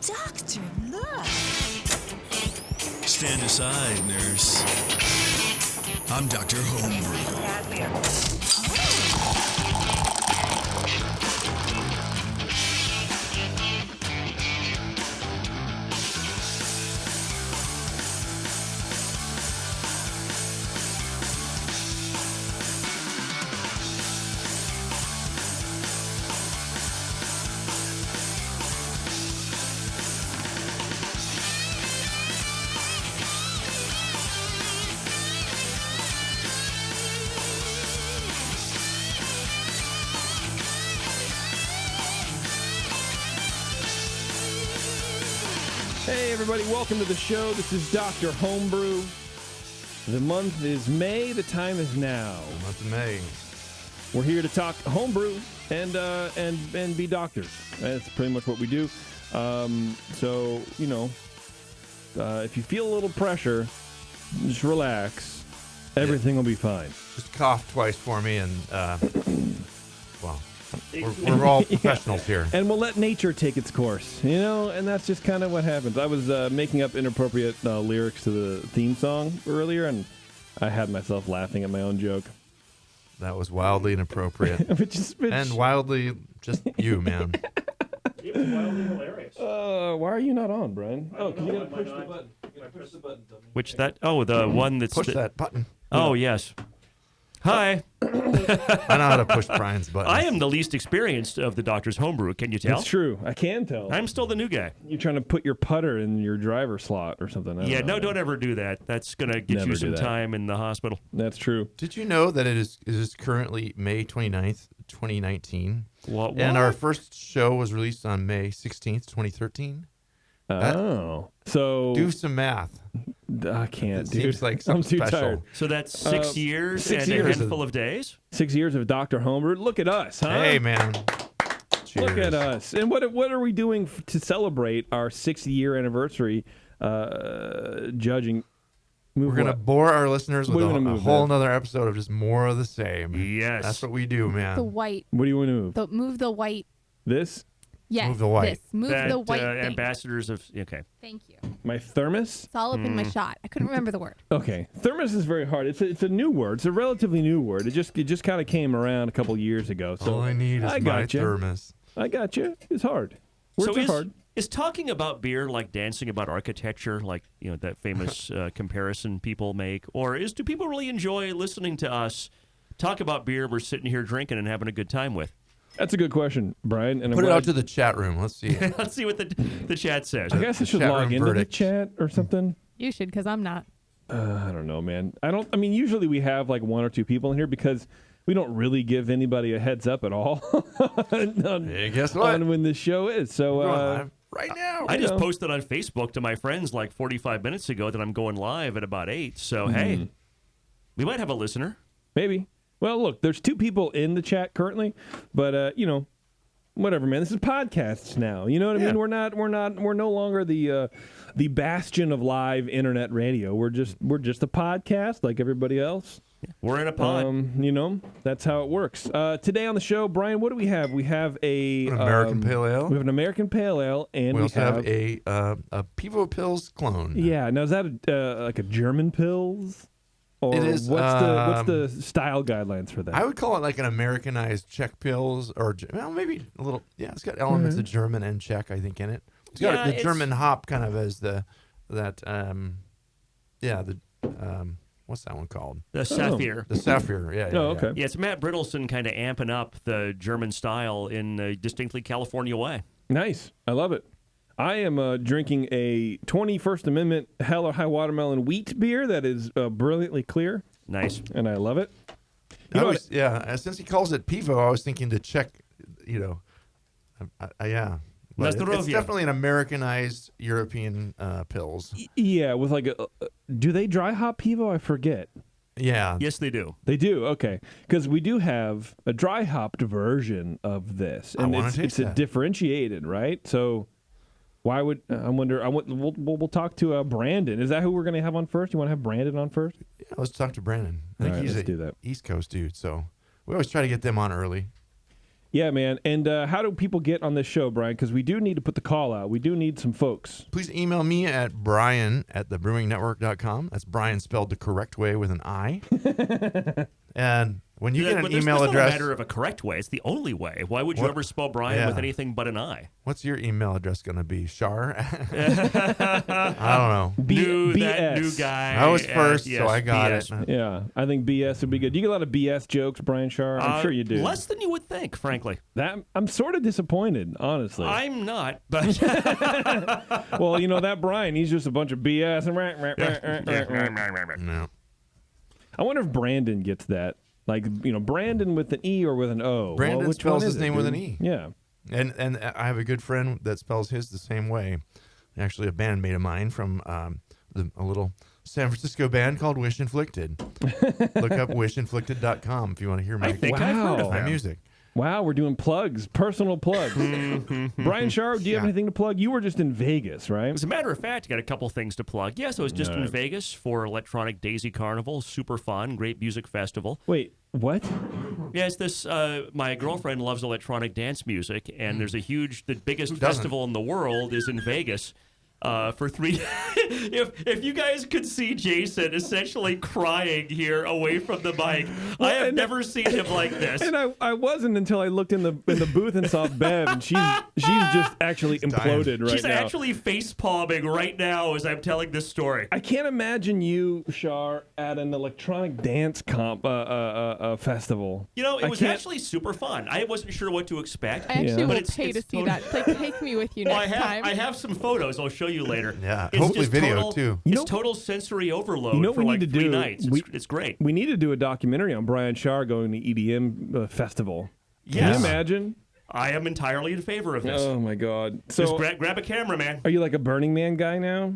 Doctor, look. Stand aside, nurse. I'm Dr. Homebrew. Hey everybody, welcome to the show. This is Dr. Homebrew. The month is May, the time is now. The month of May. We're here to talk homebrew and be doctors. That's pretty much what we do. So, you know, if you feel a little pressure, just relax. Everything will be fine. Just cough twice for me and, well, we're all professionals here. And we'll let nature take its course, you know, and that's just kind of what happens. I was making up inappropriate lyrics to the theme song earlier, and I had myself laughing at my own joke. That was wildly inappropriate. And wildly just you, man. It was wildly hilarious. Why are you not on, Brian? Oh, can you gotta push the button. You gotta push the button. Which that? Oh, the one that's... Push that button. Oh, yes. Hi. I know how to push Brian's button. I am the least experienced of the Doctor's Homebrew. Can you tell? That's true. I can tell. I'm still the new guy. You're trying to put your putter in your driver slot or something. Yeah, no, don't ever do that. That's going to get Never you do some that. time in the hospital. That's true. Did you know that it is currently May 29th, 2019? What? And our first show was released on May 16th, 2013? Oh. So... Do some math. I can't, It dude. seems like I'm something too special. tired. So that's 6 years 6 and years. a handful of days? 6 years of Dr. Homebrew. Look at us, huh? Hey, man. Cheers. Look at us. And what are we doing to celebrate our 6-year anniversary judging? We're going to bore our listeners with a whole nother episode of just more of the same. Yes. That's what we do, man. The white. What do you want to move? Move the white. This? Yes. Move the white. This. Move That, the white thing. ambassadors of... Okay. Thank you. My thermos? It's all up in my shot. I couldn't remember the word. Okay. Thermos is very hard. It's a new word. It's a relatively new word. It just kind of came around a couple years ago. So All I need is my thermos. I got you. It's hard. Words are hard. Is talking about beer like dancing about architecture, like that famous comparison people make, or do people really enjoy listening to us talk about beer we're sitting here drinking and having a good time with? That's a good question, Brian. And Put it out to the chat room. Let's see. Let's see what the chat says. I guess I should chat log room into verdict. the chat or something. You should, because I'm not. I don't know, man. I mean, usually we have like one or two people in here because we don't really give anybody a heads up at all Hey, guess what? on when this show is. So, We're going live right now. I just posted on Facebook to my friends like 45 minutes ago that I'm going live at about 8. So, hey, we might have a listener. maybe. Well, look, there's two people in the chat currently, but whatever, man. This is podcasts now. You know what I mean? We're no longer the bastion of live internet radio. We're just a podcast like everybody else. We're in a pod. That's how it works. Today on the show, Brian, what do we have? We have an American Pale Ale. We have an American Pale Ale, and We also have a Pivo Pils clone. Yeah. Now is that like a German Pils? Or It is, what's the style guidelines for that? I would call it like an Americanized Czech Pils, or maybe a little. Yeah, it's got elements of German and Czech, I think, in it. It's got the German hop kind of as what's that one called? The Sapphire. The Sapphire. Yeah. Oh, okay. Yeah, it's Matt Brittleson kind of amping up the German style in a distinctly California way. Nice. I love it. I am drinking a 21st Amendment Hell or High Watermelon wheat beer that is brilliantly clear. Nice. And I love it. Since he calls it Pivo, I was thinking to check, yeah. But it's definitely an Americanized European Pils. Yeah, with like do they dry hop Pivo? I forget. Yeah. Yes, they do. They do, okay. Because we do have a dry hopped version of this. And it's a differentiated, right? So... Why would I wonder? We'll talk to Brandon. Is that who we're going to have on first? You want to have Brandon on first? Yeah, let's talk to Brandon. I think All right, he's let's do that. East Coast dude, so we always try to get them on early. Yeah, man. And how do people get on this show, Brian? Because we do need to put the call out. We do need some folks. Please email me at brian@thebrewingnetwork.com. That's Brian spelled the correct way with an I. And when you get an email address... It's not a matter of a correct way. It's the only way. Why would you ever spell Brian with anything but an I? What's your email address going to be? Shar? I don't know. That new guy. I was first, yes, so I got BS. it. Yeah, I think BS would be good. You get a lot of BS jokes, Brian Shar? I'm sure you do. Less than you would think, frankly. I'm sort of disappointed, honestly. I'm not, but... Well, that Brian, he's just a bunch of BS. No. I wonder if Brandon gets that. Like, Brandon with an E or with an O. Brandon which spells one is his name it, with dude? an E. Yeah. And I have a good friend that spells his the same way. Actually, a bandmate of mine from a little San Francisco band called Wish Inflicted. Look up wishinflicted.com if you want to hear my I've heard of them. music. Wow, we're doing plugs, personal plugs. Brian Shar, do you have anything to plug? You were just in Vegas, right? As a matter of fact, I got a couple things to plug. Yes, I was just in Vegas for Electronic Daisy Carnival. Super fun, great music festival. Wait, what? Yes, my girlfriend loves electronic dance music, and there's the biggest festival in the world is in Vegas. For 3 if you guys could see Jason essentially crying here away from the mic, I have never seen him like this. And I wasn't until I looked in the booth and saw Bev, and she's just actually imploded right She's now. actually face palming right now as I'm telling this story. I can't imagine you, Shar, at an electronic dance festival. It was actually super fun. I wasn't sure what to expect. I actually will But pay to see that. Like, take me with you next time. I have some photos. I'll show you later. Yeah, It's hopefully just video too. It's total sensory overload You know for what we like need to 3 do? nights. It's great. We need to do a documentary on Brian Shar going to EDM festival. Can Yes. you imagine? I am entirely in favor of this. Oh my God! So, Just grab a camera, man. are you like a Burning Man guy now?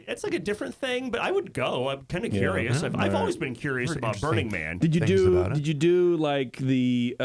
It's like a different thing, but I would go. I'm kind of curious. Yeah. I've always been curious Pretty about Burning interesting. Man. Did you Things do? about it. Did you do like the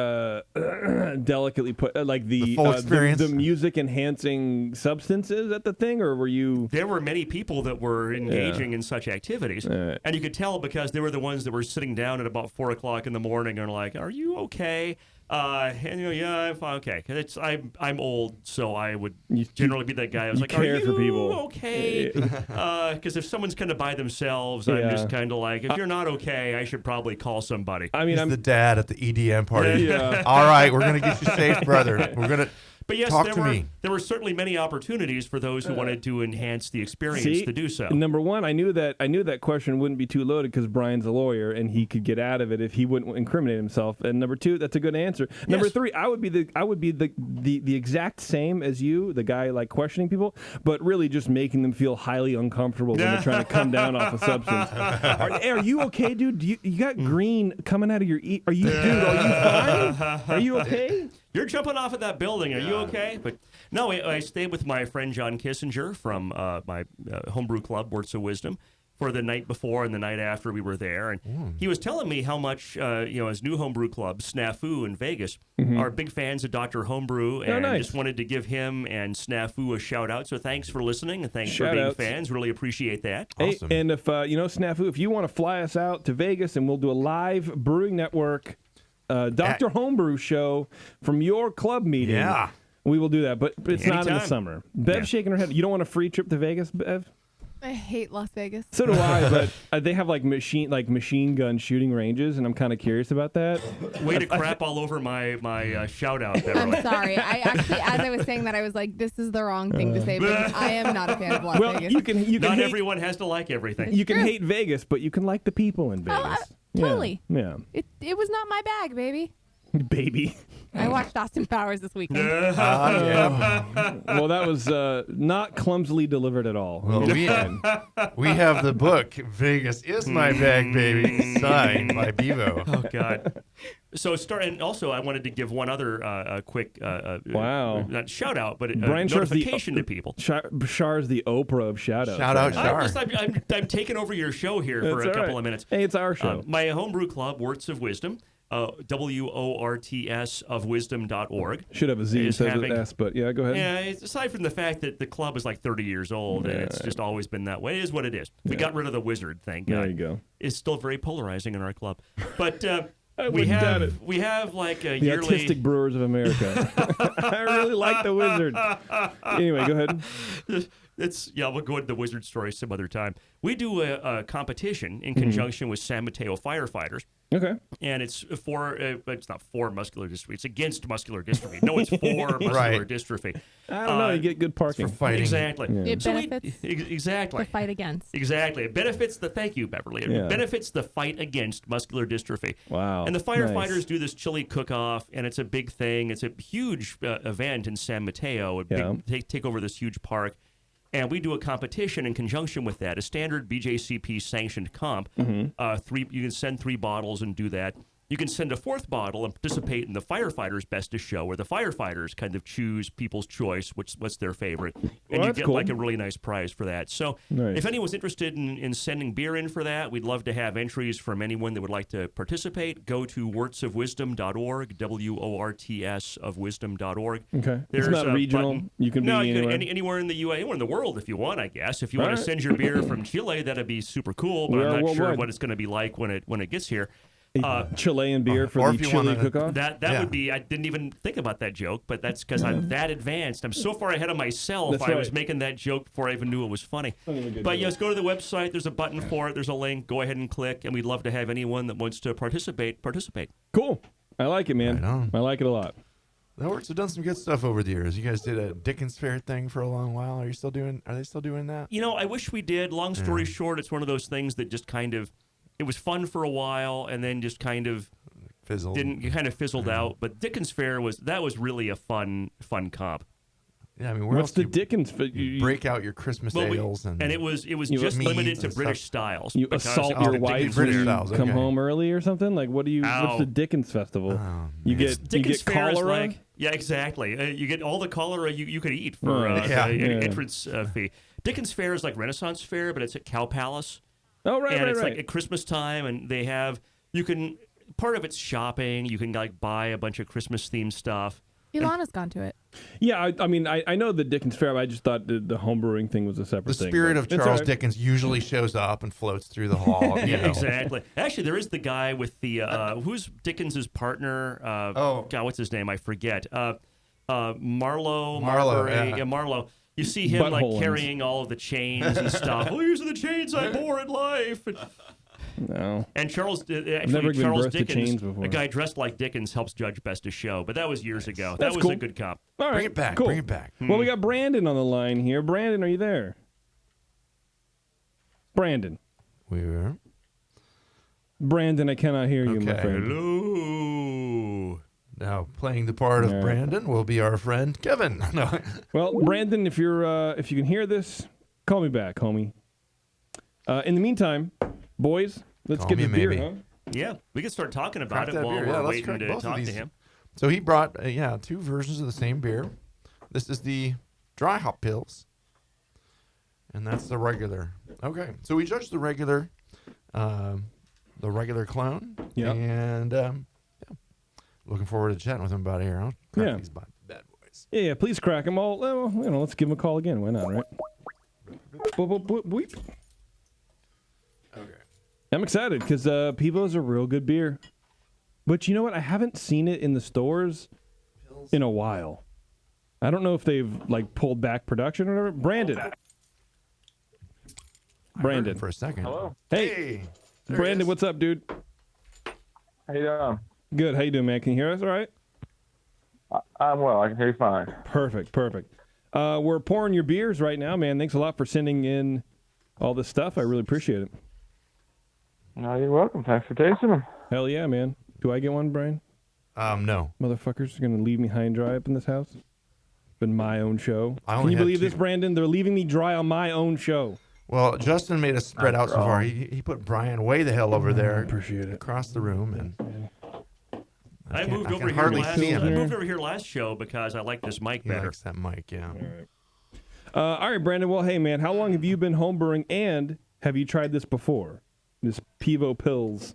delicately put like The full experience? the music enhancing substances at the thing, or were you? There were many people that were engaging in such activities, Right. and you could tell because they were the ones that were sitting down at about 4 o'clock in the morning and like, "Are you okay?" And yeah, I'm fine. Okay, because I'm old, so I would generally be that guy. I was you like, care "Are you for people. okay?" Because if someone's kind of by themselves, I'm just kind of like, if you're not okay, I should probably call somebody. I mean, He's I'm the dad at the EDM party. Yeah. All right, we're going to get you safe, brother. We're going to But yes, talk to me. there were certainly many opportunities for those who wanted to enhance the experience See, to do so. Number one, I knew that question wouldn't be too loaded because Brian's a lawyer and he could get out of it if he wouldn't incriminate himself. And number two, that's a good answer. Number three, I would be the exact same as you, the guy like questioning people, but really just making them feel highly uncomfortable when they're trying to come down off a substance. Are you okay, dude? You got green coming out of your Are you fine? Are you okay? You're jumping off of that building. Are you okay? But no, I stayed with my friend John Kissinger from my homebrew club, Words of Wisdom, for the night before and the night after we were there. And he was telling me how much, his new homebrew club, Snafu in Vegas, are big fans of Dr. Homebrew. And just wanted to give him and Snafu a shout out. So thanks for listening and thanks for being fans. Really appreciate that. Awesome. Hey, and if, Snafu, if you want to fly us out to Vegas and we'll do a live Brewing Network Dr. Homebrew show from your club meeting. Yeah. We will do that, but it's not in the Anytime. summer. Bev's shaking her head. You don't want a free trip to Vegas, Bev? I hate Las Vegas. So do I, but they have like machine gun shooting ranges, and I'm kind of curious about that. Way to crap all over my shout out there. I'm sorry. I actually, as I was saying that, I was like, this is the wrong thing to say, because I am not a fan of Las Well, Vegas. you can Not hate, everyone has to like everything. you can hate Vegas, but you can like the people in Vegas. Totally. Yeah. It was not my bag, baby. Baby. I watched Austin Powers this weekend. Well, that was not clumsily delivered at all. Well, we have the book, Vegas is my bag, baby, signed by Pivo. Oh, God. So, and also, I wanted to give one other quick Wow. not shout out, but Brian Shar's notification to people. Shar's the Oprah of shout-outs. Shout out, Shar. I'm taking over your show here for That's a all couple right. of minutes. Hey, it's our show. My homebrew club, Words of Wisdom, WORTS of wisdom.org. Should have a Z is instead of having- an S, but yeah, go ahead. Yeah, aside from the fact that the club is like 30 years old and it's just always been that way, it is what it is. We got rid of the wizard, thank God. There you go. It's still very polarizing in our club. But I we wouldn't doubt it. have like a The yearly. Autistic Brewers of America. I really like the Wizard. Anyway, go ahead. We'll go into the Wizard story some other time. We do a competition in conjunction with San Mateo firefighters. Okay. And it's it's not for muscular dystrophy. It's against muscular dystrophy. No, it's for muscular dystrophy. I don't know. You get good parking. For fighting. Exactly. Yeah. It benefits exactly. the fight against. Exactly. It benefits thank you, Beverly. It benefits the fight against muscular dystrophy. Wow. And the firefighters Nice. do this chili cook-off, and it's a big thing. It's a huge event in San Mateo. Take over this huge park. And we do a competition in conjunction with that, a standard BJCP sanctioned comp. You can send 3 bottles and do that. You can send a 4th bottle and participate in the firefighters' best of show, where the firefighters kind of choose people's choice, what's their favorite, and you get like a really nice prize for that. So, if anyone's interested in sending beer in for that, we'd love to have entries from anyone that would like to participate. Go to wortsofwisdom.org, WORTS of wisdom.org. Okay. There's it's not a regional. button. You can be anywhere. Anywhere in the U.S., anywhere in the world if you want, I guess. If you want to send your beer from Chile, that'd be super cool. But I'm not sure what it's going to be like when it gets here. Chilean beer for the chili cook-off? That would be, I didn't even think about that joke, but that's because I'm that advanced. I'm so far ahead of myself. That's I was right. making that joke before I even knew it was funny. But yes, go to the website. There's a button for it. There's a link. Go ahead and click, and we'd love to have anyone that wants to participate. Cool. I like it, man. Right on. I like it a lot. The Horts have done some good stuff over the years. You guys did a Dickens Fair thing for a long while. Are they still doing that? You know, I wish we did. Long story short, it's one of those things that just kind of, it was fun for a while, and then just kind of fizzled out. But Dickens Fair was really a fun comp. Yeah, I mean, what's the Dickens? Break out your Christmas ales, and it was just limited to British styles. You assault your wife when you come home early or something. Like, what's the Dickens festival? You get cholera. Yeah, exactly. You get all the cholera you could eat for an entrance fee. Dickens Fair is like Renaissance Fair, but it's at Cow Palace. Oh, right, and it's like at Christmas time, and they have part of it's shopping. You can like buy a bunch of Christmas themed stuff. Ilana's gone to it. Yeah, I mean, I know the Dickens Fair, but I just thought the homebrewing thing was a separate thing. The spirit of Charles Dickens usually shows up and floats through the hall. Exactly. Actually, there is the guy with the who's Dickens's partner. God, what's his name? I forget. Marlowe. Marlowe. You see him carrying all of the chains and stuff. Oh, these are the chains I bore in life. No. And Charles Dickens, a guy dressed like Dickens, helps judge Best of Show. But that was years ago. That was a good comp. All right, bring it back. Cool. Bring it back. Well, we got Brandon on the line here. Brandon, are you there? Brandon. Where? Brandon, I cannot hear you, my friend. Hello. Now, playing the part of Brandon will be our friend Kevin. No. Well, Brandon, if you can hear this, call me back, homie. In the meantime, boys, let's get the beer, huh? Yeah, we can start talking about it while we're waiting to talk to him. So he brought, 2 versions of the same beer. This is the dry hop Pils, and that's the regular. Okay, so we judged the regular clone. Yeah. And looking forward to chatting with him about it here. I'll crack these bad boys. Yeah, please crack them all. Well, let's give him a call again. Why not, right? Okay. I'm excited because Pivo's a real good beer. But you know what? I haven't seen it in the stores in a while. I don't know if they've pulled back production or whatever. Brandon. For a second. Hello. Hey. Brandon, what's up, dude? How you doing? Good. How you doing, man? Can you hear us all right? I'm well. I can hear you fine. Perfect. We're pouring your beers right now, man. Thanks a lot for sending in all this stuff. I really appreciate it. No, you're welcome. Thanks for tasting them. Hell yeah, man. Do I get one, Brian? No. Motherfuckers are going to leave me high and dry up in this house? It's been my own show. Can you believe this, Brandon? They're leaving me dry on my own show. Well, Justin made us spread out so far. He put Brian way the hell over there. Appreciate it. Across the room. And I moved over here last show because I like this mic better. He likes that mic, yeah. All right, Brandon. Well, hey, man, how long have you been homebrewing, and have you tried this before? This Pivo Pils.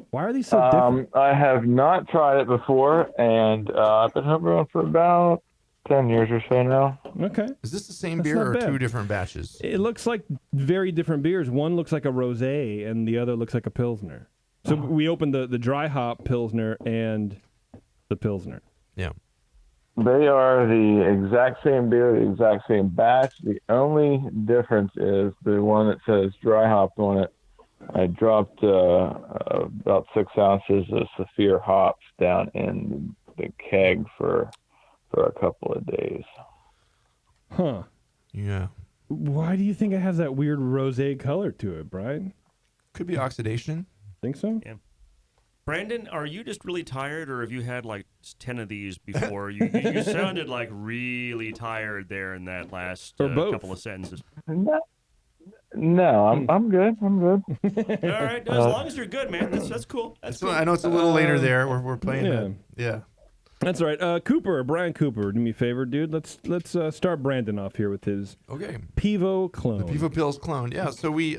Why are these so different? I have not tried it before, and I've been homebrewing for about 10 years or so now. Okay. Is this the same beer or 2 different batches? It looks like very different beers. One looks like a rosé, and the other looks like a Pilsner. So we opened the dry hop Pilsner and the Pilsner. Yeah. They are the exact same beer, the exact same batch. The only difference is the one that says dry hopped on it. I dropped about 6 ounces of Saphir hops down in the keg for a couple of days. Huh. Yeah. Why do you think it has that weird rosé color to it, Brian? Could be oxidation. Think so? Yeah. Brandon, are you just really tired, or have you had like 10 of these before? You sounded like really tired there in that last couple of sentences. No, I'm good. I'm good. All right, as long as you're good, man, that's cool. That's cool. I know it's a little later there. We're playing. Yeah. That's all right. Brian Cooper, do me a favor, dude. Let's start Brandon off here with his Pivo clone. The Pivo Pils clone. Yeah. So we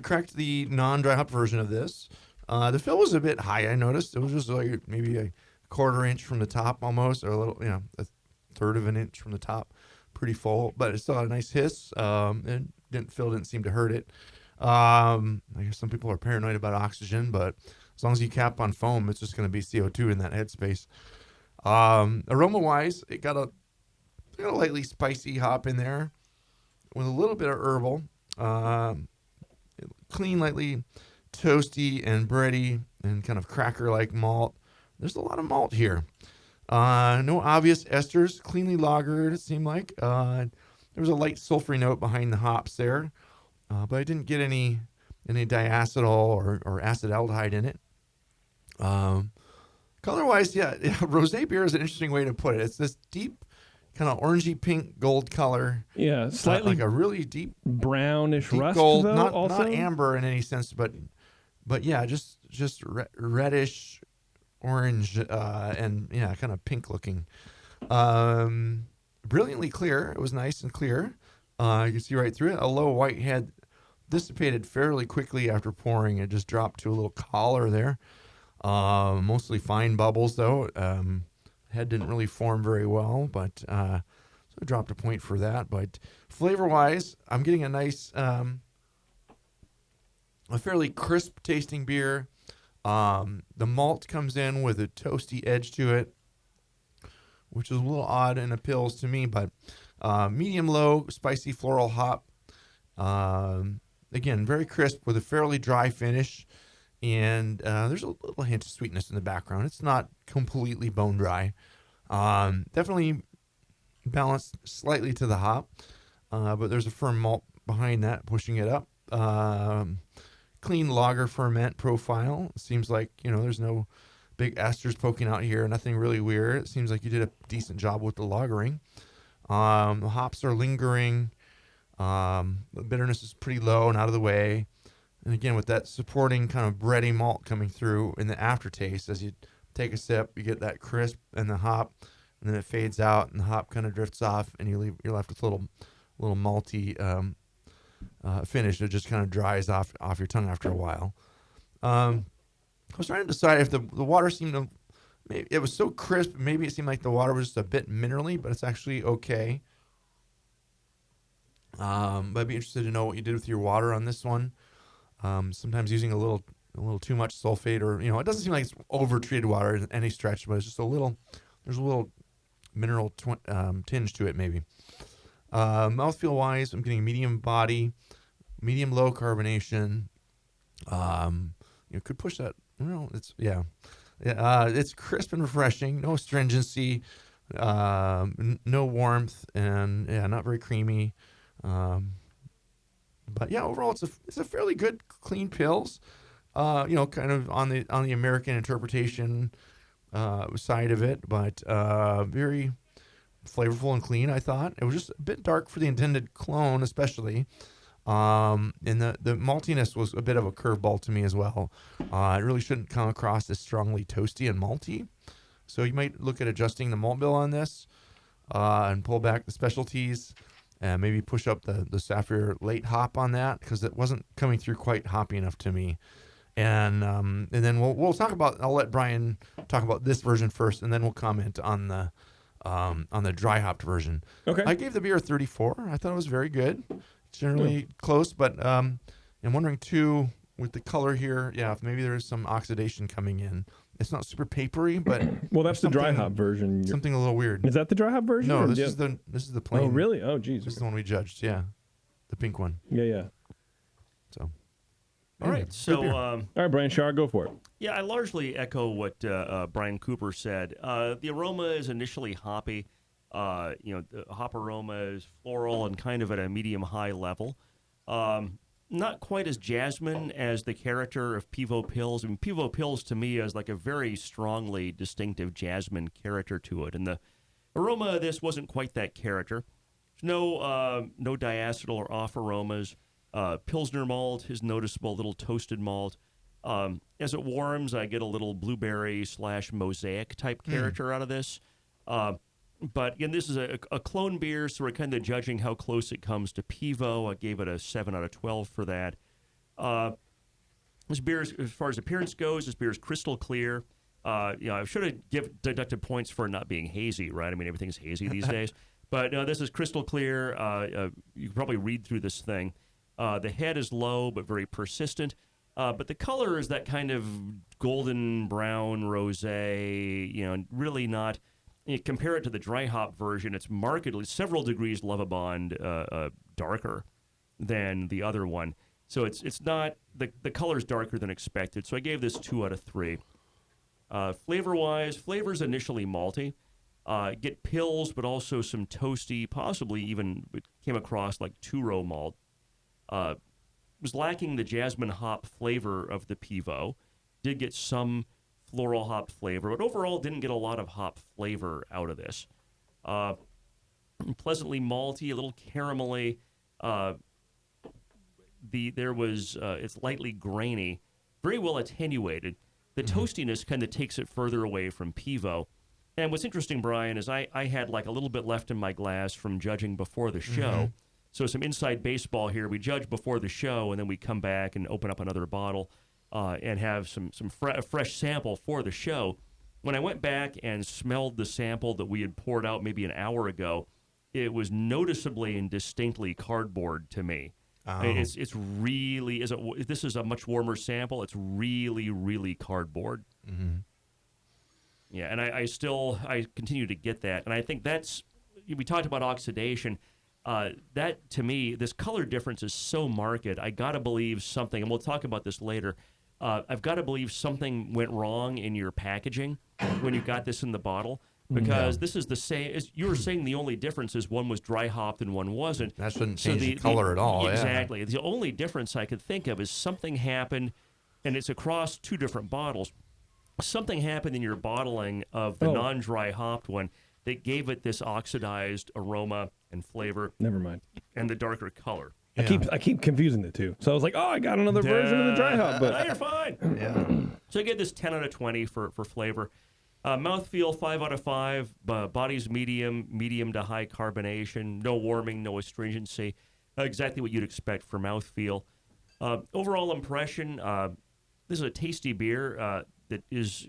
cracked the non-dry hop version of this. The fill was a bit high. I noticed it was just like maybe a quarter inch from the top, almost, or a little, a third of an inch from the top. Pretty full, but it still had a nice hiss. It didn't seem to hurt it. I guess some people are paranoid about oxygen, but as long as you cap on foam, it's just going to be CO2 in that headspace. Aroma-wise, it got a lightly spicy hop in there with a little bit of herbal. Clean, lightly toasty and bready and kind of cracker-like malt. There's a lot of malt here. No obvious esters, cleanly lagered, it seemed like. There was a light sulfury note behind the hops there, but I didn't get any diacetyl or acetaldehyde in it. Color-wise, rosé beer is an interesting way to put it. It's this deep, kind of orangey pink gold color. Yeah, slightly like a really deep brownish deep rust, gold, though, not amber in any sense, but yeah, just reddish orange and kind of pink looking. Brilliantly clear. It was nice and clear. You can see right through it. A low white head dissipated fairly quickly after pouring. It just dropped to a little collar there. Mostly fine bubbles though. Head didn't really form very well, but so I dropped a point for that. But flavor-wise, I'm getting a nice, a fairly crisp tasting beer. The malt comes in with a toasty edge to it, which is a little odd in a Pils to me, but medium-low, spicy floral hop. Again, very crisp with a fairly dry finish, and there's a little hint of sweetness in the background. It's not completely bone dry. Definitely balanced slightly to the hop, but there's a firm malt behind that, pushing it up. Clean lager ferment profile. It seems like, there's no big esters poking out here, nothing really weird. It seems like you did a decent job with the lagering. The hops are lingering. The bitterness is pretty low and out of the way. And again, with that supporting kind of bready malt coming through in the aftertaste, as you take a sip, you get that crisp and the hop, and then it fades out and the hop kind of drifts off, and you're left with a little malty finish that just kind of dries off your tongue after a while. I was trying to decide if the water seemed to, maybe it was so crisp, maybe it seemed like the water was just a bit minerally, but it's actually okay. But I'd be interested to know what you did with your water on this one. Sometimes using a little too much sulfate, or it doesn't seem like it's over treated water in any stretch, but it's just there's a little mineral tinge to it maybe. Mouthfeel wise, I'm getting medium body, medium low carbonation. Could push that. It's crisp and refreshing. No astringency, no warmth, and not very creamy. But yeah, overall it's a fairly good clean Pils. Kind of on the American interpretation side of it, but very flavorful and clean. I thought it was just a bit dark for the intended clone, especially. And the maltiness was a bit of a curveball to me as well. It really shouldn't come across as strongly toasty and malty. So you might look at adjusting the malt bill on this and pull back the specialties and maybe push up the Sapphire late hop on that, because it wasn't coming through quite hoppy enough to me. And then we'll talk about. I'll let Brian talk about this version first, and then we'll comment on the dry hopped version. Okay. I gave the beer a 34. I thought it was very good. Generally close, but I'm wondering too. with the color here, yeah, maybe there is some oxidation coming in. It's not super papery, but well, that's the dry hop version. Something a little weird. Is that the dry hop version? No, this is the plain. Oh, really? Oh, geez. This is the one we judged. Yeah, the pink one. Yeah. So. All right, so all right, Brian Shaw, go for it. Yeah, I largely echo what Brian Cooper said. The aroma is initially hoppy. The hop aroma is floral and kind of at a medium-high level. Not quite as jasmine as the character of Pivo Pils. I mean, Pivo Pils to me is like a very strongly distinctive jasmine character to it, and the aroma of this wasn't quite that character. No diacetyl or off aromas. Pilsner malt is noticeable, a little toasted malt. As it warms, I get a little blueberry / mosaic type character out of this. But again, this is a clone beer, so we're kind of judging how close it comes to Pivo. I gave it a 7 out of 12 for that. This beer, as far as appearance goes, this beer is crystal clear. I should have deducted points for not being hazy, right? I mean, everything's hazy these days. But this is crystal clear. You can probably read through this thing. The head is low but very persistent. But the color is that kind of golden brown rosé, really not. You compare it to the dry hop version, it's markedly several degrees Lovibond darker than the other one. So it's not, the color's darker than expected. So I gave this 2 out of 3. Flavor-wise, flavor's initially malty. Get pills, but also some toasty, possibly even it came across like 2-row malt. Was lacking the jasmine hop flavor of the Pivo. Did get some floral hop flavor, but overall didn't get a lot of hop flavor out of this. Pleasantly malty, a little caramelly. It's lightly grainy, very well attenuated. The toastiness kind of takes it further away from Pivo. And what's interesting, Brian, is I had like a little bit left in my glass from judging before the show. So some inside baseball here. We judge before the show, and then we come back and open up another bottle and have some fresh sample for the show. When I went back and smelled the sample that we had poured out maybe an hour ago, it was noticeably and distinctly cardboard to me. Oh. It's really, this is a much warmer sample. It's really, really cardboard. Mm-hmm. Yeah, and I continue to get that. And I think we talked about oxidation. That, to me, this color difference is so marked. I got to believe something, and we'll talk about this later. I've got to believe something went wrong in your packaging when you got this in the bottle, because this is the same. As you were saying, the only difference is one was dry hopped and one wasn't. That shouldn't change the color at all. Exactly. Yeah. The only difference I could think of is something happened, and it's across 2 different bottles. Something happened in your bottling of the non-dry hopped one that gave it this oxidized aroma and flavor. Never mind. And the darker color. Yeah. I keep confusing the two. So I was like, I got another version of the dry hop. But no, you're fine. Yeah. So I gave this 10 out of 20 for flavor. Mouthfeel, 5 out of 5. Body's medium to high carbonation. No warming, no astringency. Exactly what you'd expect for mouthfeel. Overall impression, this is a tasty beer that is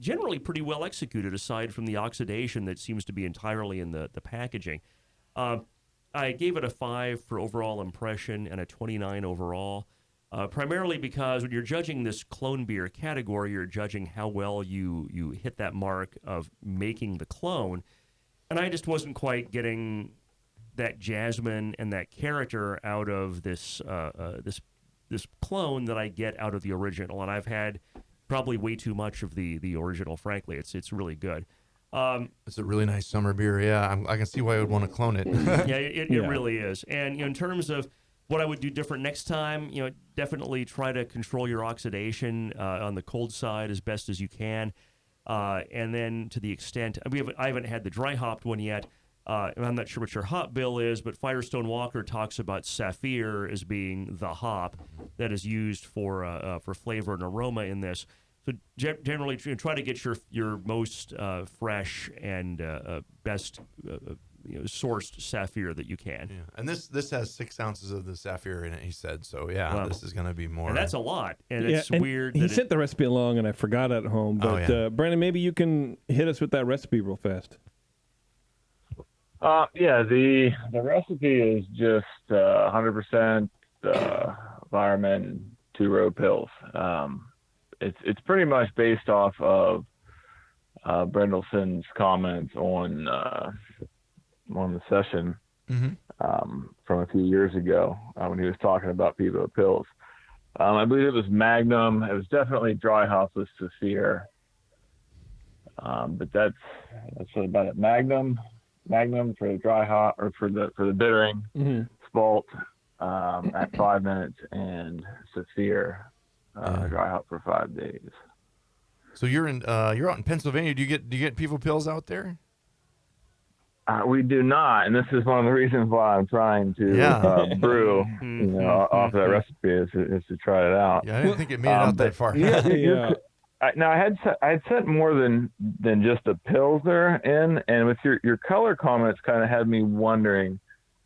generally pretty well executed, aside from the oxidation that seems to be entirely in the packaging. I gave it a 5 for overall impression and a 29 overall, primarily because when you're judging this clone beer category, you're judging how well you hit that mark of making the clone. And I just wasn't quite getting that jasmine and that character out of this clone that I get out of the original. And I've had probably way too much of the original, frankly. It's really good. It's a really nice summer beer. Yeah, I can see why I would want to clone it. Yeah, it really is. And in terms of what I would do different next time, definitely try to control your oxidation on the cold side as best as you can. And then to the extent I haven't had the dry hopped one yet. And I'm not sure what your hop bill is, but Firestone Walker talks about Saphir as being the hop that is used for flavor and aroma in this. So generally, try to get your most fresh and best sourced Saphir that you can. Yeah. And this has 6 ounces of the Saphir in it, he said. So this is going to be more. And that's a lot. And it's and weird. He sent the recipe along, and I forgot at home. But Brandon, maybe you can hit us with that recipe real fast. The recipe is just 100% environment two-row Pils. It's pretty much based off of Brendelson's comments on the session from a few years ago when he was talking about Pivo Pils. I believe it was Magnum. It was definitely dry hopless Saphir. But that's about it. Magnum for the dry hop or for the bittering, Spalt at 5 minutes, and Saphir dry hop for 5 days. So you're out in Pennsylvania. Do you get Pivo Pils out there? We do not, and this is one of the reasons why I'm trying to brew, off that recipe is to try it out. Yeah, I didn't think it made it out that far. Now I had sent more than just a Pilsner in, and with your color comments, kind of had me wondering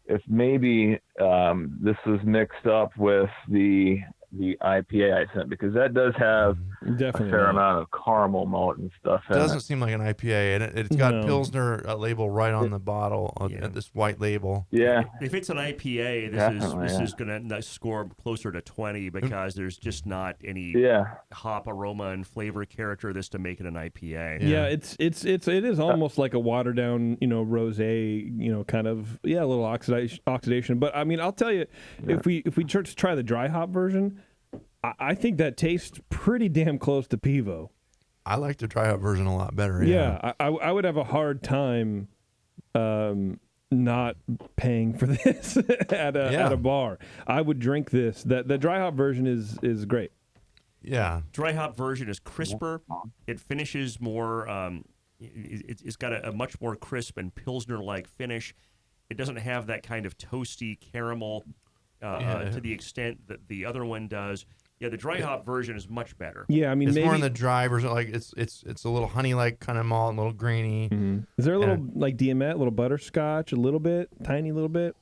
if maybe this was mixed up with the IPA I sent, because that does have Definitely a fair amount of caramel malt and stuff in It doesn't it. seem like an IPA, and it's got Pilsner label right on the bottle, this white label. Yeah. If it's an IPA, this is going to score closer to 20 because there's just not any hop aroma and flavor character of this to make it an IPA. Yeah, it is almost like a watered down, rosé, kind of a little oxidation. But I mean, I'll tell you, if we just try the dry hop version, I think that tastes pretty damn close to Pivo. I like the dry hop version a lot better. Yeah, I would have a hard time not paying for this at a bar. I would drink this. The dry hop version is great. Yeah, dry hop version is crisper. It finishes more. It's got a much more crisp and Pilsner-like finish. It doesn't have that kind of toasty caramel to the extent that the other one does. Yeah, the dry hop version is much better. Yeah, I mean, it's maybe more in the dry version. Like it's a little honey-like kind of malt, a little grainy. Is there a little like Diamet, a little butterscotch, a little bit, tiny little bit?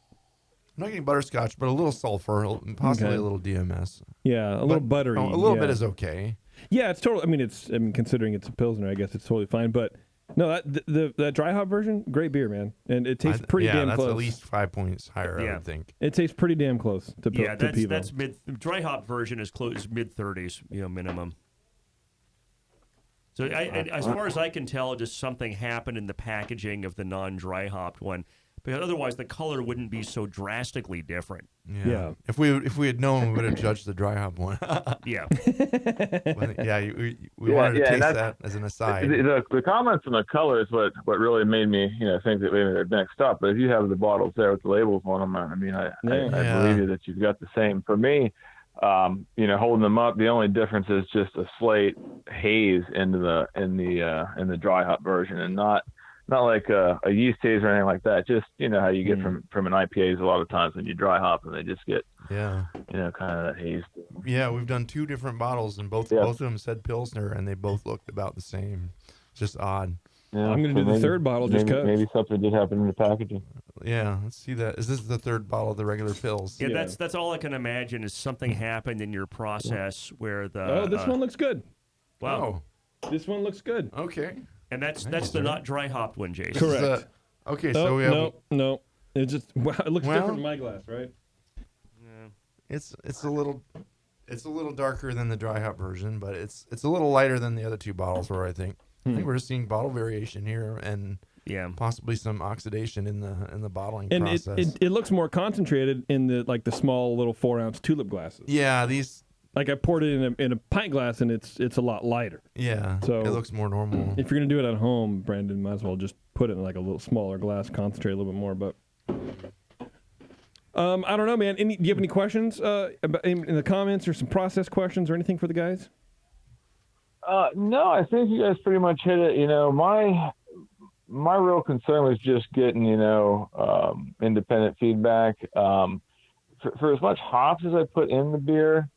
I'm not getting butterscotch, but a little sulfur, possibly a little DMS. Yeah, little buttery. A little bit is okay. Yeah, it's totally. I mean, considering it's a Pilsner, I guess it's totally fine. But no, the dry hop version, great beer, man, and it tastes pretty damn that's close. At least 5 points higher, I would think. It tastes pretty damn close to Pivo. That's mid. Dry hop version is close mid-30s, minimum. So as far as I can tell, just something happened in the packaging of the non-dry hopped one, because otherwise the color wouldn't be so drastically different. Yeah. If we had known, we would have judged the dry hop one. Yeah. But we wanted to taste that as an aside. The comments on the color is what really made me think that maybe they're mixed up. But if you have the bottles there with the labels on them, I mean, I believe you that you've got the same. For me, holding them up, the only difference is just a slight haze in the dry hop version, and not like a yeast haze or anything like that. Just how you get from an IPAs a lot of times when you dry hop and they just get kind of that haze. Yeah, we've done 2 different bottles and both of them said Pilsner and they both looked about the same. It's just odd. Yeah, I'm going to do the third bottle just because. Maybe something did happen in the packaging. Yeah, let's see that. Is this the third bottle of the regular Pils? Yeah, that's all I can imagine is something happened in your process where the. Oh, this one looks good. Wow. This one looks good. Okay. And that's the not dry hopped one, Jason. Correct. Okay, so we have. No. It just it looks different in my glass, right? Yeah. It's a little darker than the dry hop version, but it's a little lighter than the other 2 bottles. Where I think we're just seeing bottle variation here and possibly some oxidation in the bottling process. And it looks more concentrated in the small little 4-ounce tulip glasses. Yeah, these. Like I poured it in a pint glass, and it's a lot lighter. Yeah, so it looks more normal. If you're gonna do it at home, Brandon, might as well just put it in like a little smaller glass, concentrate a little bit more. But I don't know, man. Do you have any questions in the comments, or some process questions, or anything for the guys? No, I think you guys pretty much hit it. My real concern was just getting independent feedback. For as much hops as I put in the beer,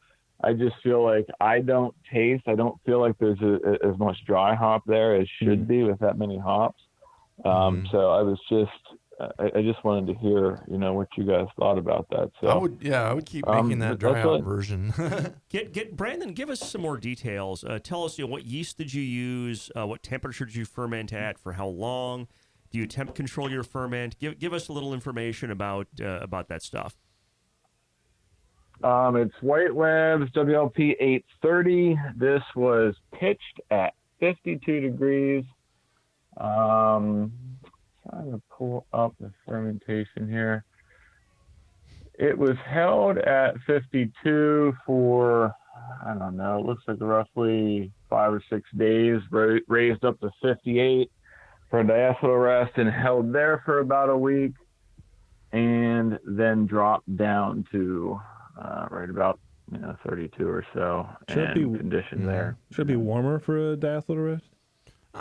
I just feel like I don't feel like there's as much dry hop there as should be with that many hops. So I just wanted to hear, what you guys thought about that. So I would keep making that dry hop version. Get Brandon, give us some more details. Tell us, what yeast did you use? What temperature did you ferment at? For how long? Do you temp control your ferment? Give us a little information about that stuff. It's White Labs WLP 830. This was pitched at 52 degrees. Trying to pull up the fermentation here. It was held at 52 for, I don't know, it looks like roughly 5 or 6 days, raised up to 58 for a diacetyl rest and held there for about a week, and then dropped down to right about 32 or so, and conditioned there. Should it be warmer for a diacetyl rest?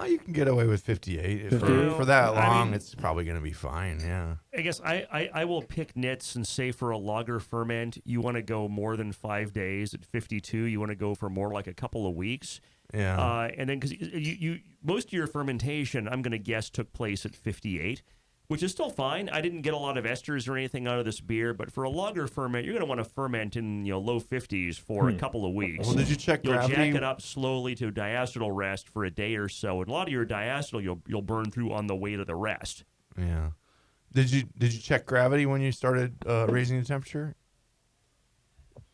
You can get away with 58. For that long, it's probably going to be fine, yeah. I guguess I will pick nits and say for a lager ferment, you want to go more than 5 days at 52. You want to go for more like a couple of weeks. Yeah. And then because you most of your fermentation, I'm going to guess, took place at 58, which is still fine. I didn't get a lot of esters or anything out of this beer, but for a lager ferment, you're going to want to ferment in low 50s for a couple of weeks. Well, did you check gravity? You'll jack it up slowly to diacetyl rest for a day or so, and a lot of your diacetyl you'll burn through on the way to the rest. Yeah. Did you check gravity when you started raising the temperature?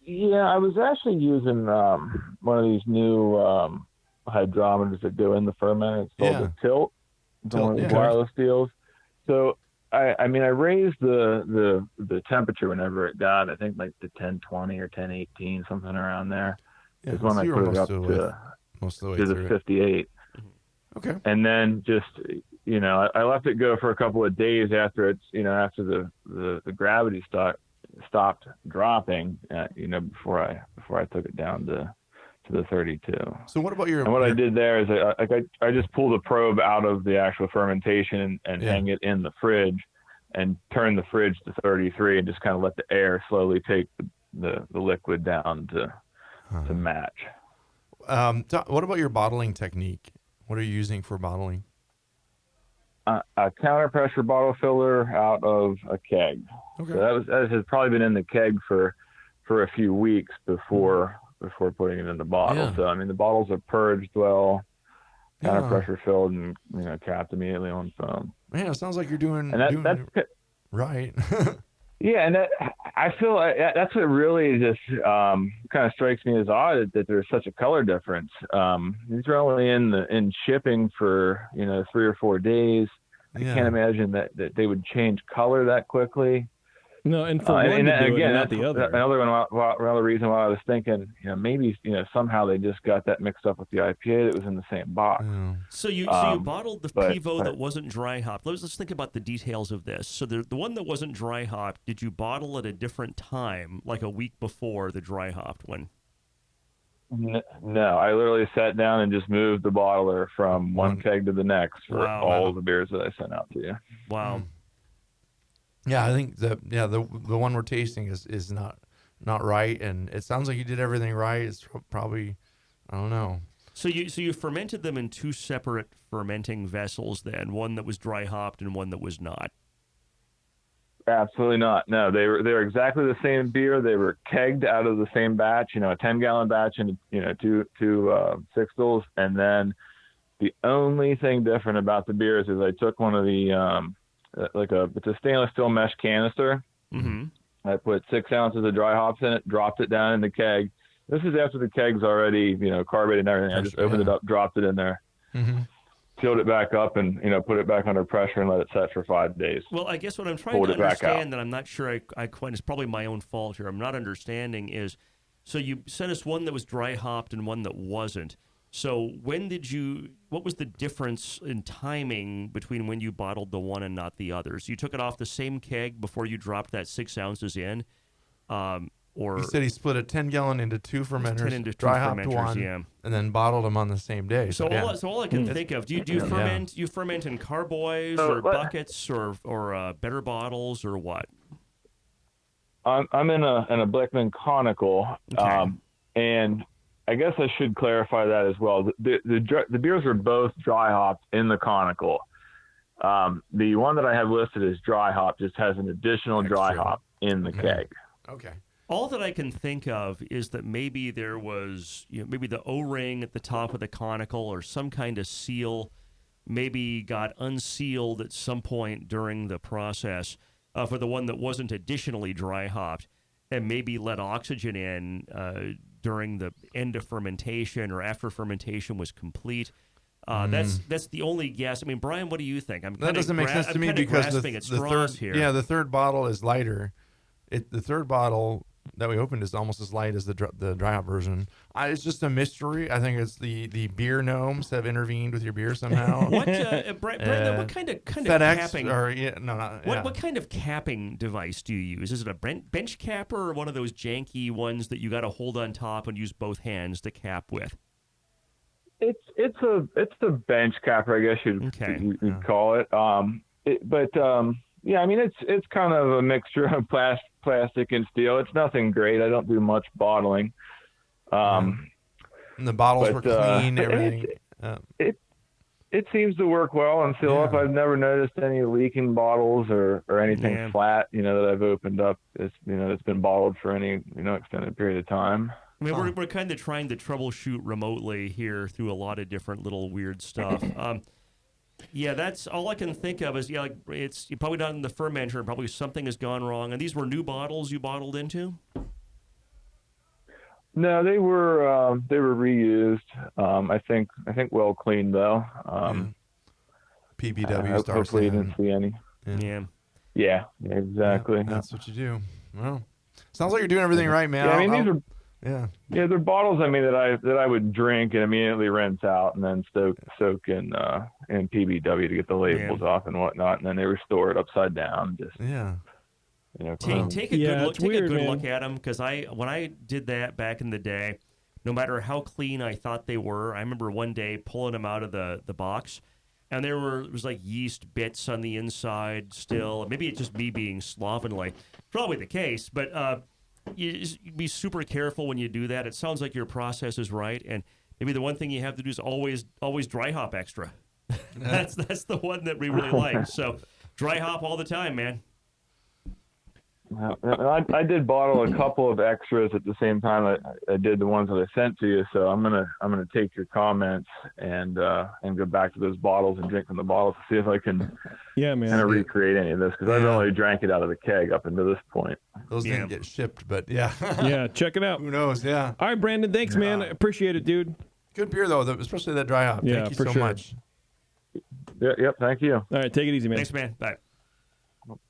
Yeah, I was actually using one of these new hydrometers that go in the ferment. It's called the Tilt. It's one of these wireless deals. So I raised the temperature whenever it got, I think, like to 1020 or 1018, something around there. Yeah, is when I put it up to most of the way the 58. Okay. And then just I left it go for a couple of days after after the gravity stopped dropping. Before I took it down to the 32. So what about your? And what I did there is I just pulled the probe out of the actual fermentation and hang it in the fridge, and turn the fridge to 33, and just kind of let the air slowly take the liquid down to match. What about your bottling technique? What are you using for bottling? A counter pressure bottle filler out of a keg. Okay. So that has probably been in the keg for a few weeks before putting it in the bottle. Yeah. So the bottles are purged well, counter pressure filled, and capped immediately on foam. Man, it sounds like you're doing that's right. Yeah, and I feel that's what really just kind of strikes me as odd, that there's such a color difference. These are only in shipping for 3 or 4 days. I can't imagine that they would change color that quickly. No, and for one to do it, and not the other. Another reason why I was thinking, maybe somehow they just got that mixed up with the IPA that was in the same box. Yeah. So you bottled the Pivo that wasn't dry hopped. Let's think about the details of this. So the one that wasn't dry hopped, did you bottle at a different time, like a week before the dry hopped one? No, I literally sat down and just moved the bottler from one keg to the next for all of the beers that I sent out to you. Wow. Yeah, I think the one we're tasting is not right, and it sounds like you did everything right. It's probably, I don't know. So you fermented them in 2 separate fermenting vessels then, one that was dry hopped and one that was not. Absolutely not. No, they were exactly the same beer. They were kegged out of the same batch, a 10-gallon batch and two sixtels. And then the only thing different about the beers is I took one of the it's a stainless steel mesh canister. Mm-hmm. I put 6 ounces of dry hops in it, dropped it down in the keg. This is after the keg's already carbonated and everything. I just opened it up, dropped it in there. Mm-hmm. Sealed it back up, and put it back under pressure and let it set for 5 days. Well, I guess what I'm trying to understand, that I'm not sure I quite, it's probably my own fault here, I'm not understanding is, so you sent us one that was dry hopped and one that wasn't. So what was the difference in timing between when you bottled the one and not the others? You took it off the same keg before you dropped that 6 ounces in? Or he said he split a 10-gallon into 2 fermenters, dry hopped one, and then bottled them on the same day. So all I can think of, do you ferment? You ferment in carboys or buckets or better bottles or what? I'm in a Blickman conical, and I guess I should clarify that as well. The beers are both dry hopped in the conical. The one that I have listed as dry hop just has an additional dry hop in the keg. Okay. All that I can think of is that maybe there was, maybe the O-ring at the top of the conical or some kind of seal maybe got unsealed at some point during the process for the one that wasn't additionally dry hopped. and maybe let oxygen in during the end of fermentation or after fermentation was complete. That's the only guess. I mean, Brian, what do you think? That doesn't make sense to me because the third bottle is lighter. The third bottle that we opened is almost as light as the dry hop version. It's just a mystery. I think it's the beer gnomes have intervened with your beer somehow. Brandon, what kind of FedEx capping? What kind of capping device do you use? Is it a bench capper or one of those janky ones that you got to hold on top and use both hands to cap with? It's a bench capper, I guess you'd call it. Yeah, I mean it's kind of a mixture of plastic and steel. It's nothing great. I don't do much bottling. And the bottles were clean. Everything. It seems to work well and fill up. I've never noticed any leaking bottles or anything flat. That I've opened up. It's that's been bottled for any extended period of time. I mean, we're kind of trying to troubleshoot remotely here through a lot of different little weird stuff. Yeah, that's all I can think of is, it's probably not in the fermenter. Probably something has gone wrong. And these were new bottles you bottled into? No, they were reused. I think well cleaned though. PBW. Hopefully you didn't see any. Yeah, exactly. Yeah, that's what you do. Well, sounds like you're doing everything right, man. Yeah, I mean, these are. Yeah, they're bottles. I mean that I would drink and immediately rinse out and then soak in PBW to get the labels off and whatnot, and then they were stored upside down. Take a good look at them, because when I did that back in the day, no matter how clean I thought they were, I remember one day pulling them out of the box, and it was like yeast bits on the inside still. Maybe it's just me being slovenly. Probably the case, but. You be super careful when you do that. It sounds like your process is right, and maybe the one thing you have to do is always dry hop extra. That's the one that we really like. So dry hop all the time, man. I did bottle a couple of extras at the same time I did the ones that I sent to you. So I'm gonna take your comments and go back to those bottles and drink from the bottles to see if I can kind of recreate any of this, because I've only drank it out of the keg up until this point. Those didn't get shipped, but yeah, check it out. Who knows? Yeah. All right, Brandon, thanks, man. I apprate it, dude. Good beer though, especially that dry hop. Yeah, thank you so much. Yep. Thank you. All right, take it easy, man. Thanks, man. Bye.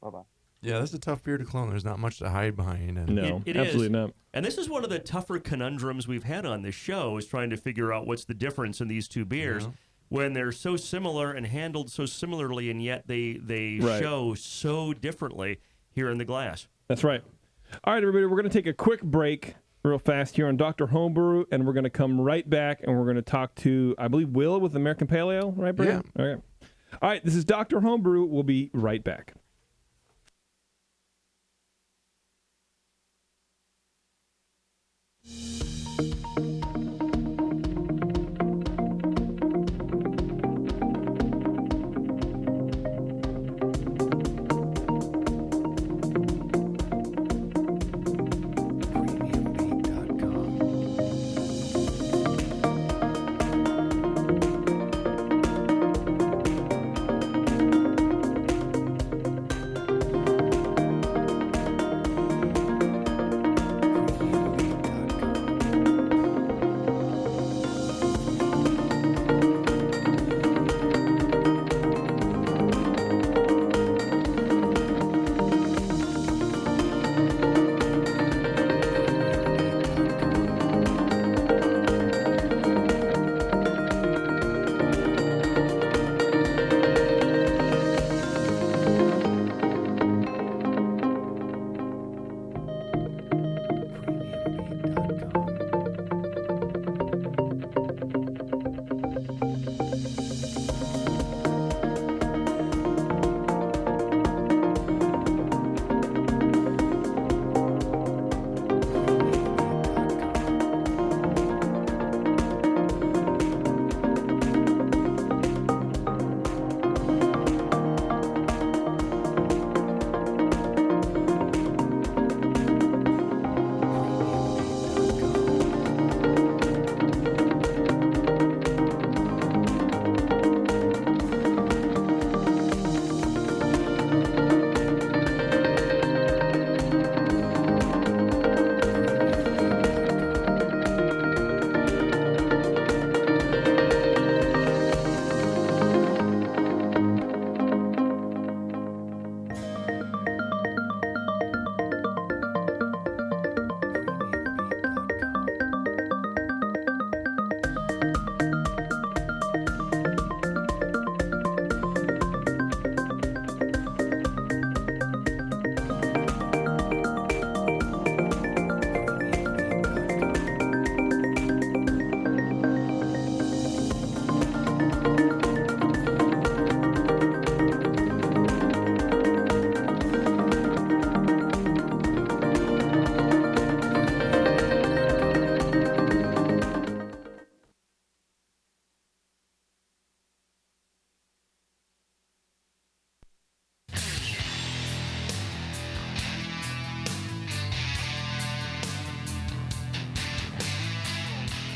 Bye-bye. Yeah, that's a tough beer to clone. There's not much to hide behind. No, it absolutely is. not. And this is one of the tougher conundrums we've had on this show, is trying to figure out what's the difference in these two beers when they're so similar and handled so similarly, and yet they show so differently here in the glass. That's right. All right, everybody, we're going to take a quick break real fast here on Dr. Homebrew, and we're going to come right back, and we're going to talk to, I believe, Will with American Pale Ale, right, Brandon? Yeah. Okay. All right, this is Dr. Homebrew. We'll be right back.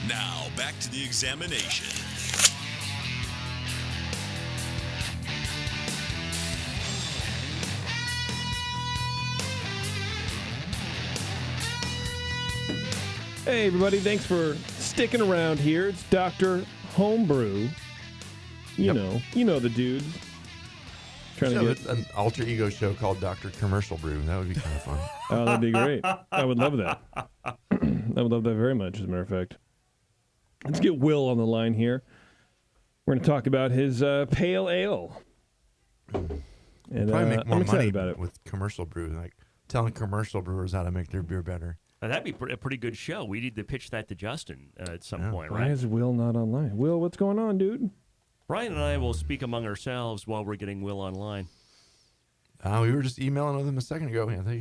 Now, back to the examination. Hey, everybody. Thanks for sticking around here. It's Dr. Homebrew. You know the dude. Trying to get an alter ego show called Dr. Commercial Brew. That would be kind of fun. Oh, that'd be great. I would love that. I would love that very much, as a matter of fact. Let's get Will on the line here. We're going to talk about his pale ale. And Probably make more I'm excited money about it. with commercial brew, like telling commercial brewers how to make their beer better. Now, that'd be a pretty good show. We need to pitch that to Justin at some point, Why right? is Will not online? Will, what's going on, dude? Brian and I will speak among ourselves while we're getting Will online. We were just emailing with him a second ago. I think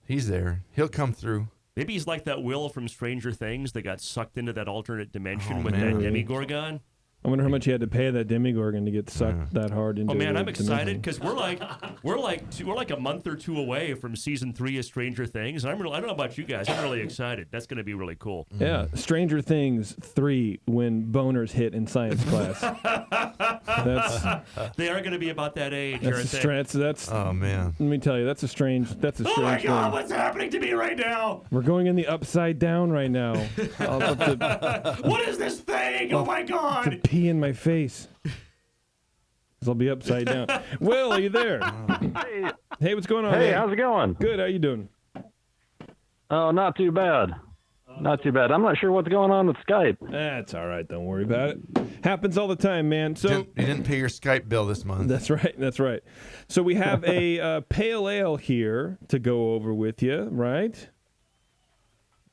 he's there. He'll come through. Maybe he's like that Will from Stranger Things that got sucked into that alternate dimension with man. that Demigorgon. I wonder how much you had to pay that Demigorgon to get sucked that hard into. Oh man, the I'm excited dimension. because we're like a month or two away from season 3 of Stranger Things, and I don't know about you guys. I'm really excited. That's going to be really cool. Yeah, Stranger Things 3 when boners hit in science class. They are going to be about that age, aren't they? That's Oh man. let me tell you, that's a strange Oh my thing. God, what's happening to me right now? We're going in the upside down right now. I'll have to What is this thing? Oh my God! pee in my face. 'Cause I'll be upside down. Will, are you there? Hey, what's going on? Hey, man? how's it going? Good. How you doing? Oh, not too bad. Not too bad. I'm not sure what's going on with Skype. That's all right. Don't worry about it. Happens all the time, man. So You didn't pay your Skype bill this month. that's right. That's right. So we have a pale ale here to go over with you, right?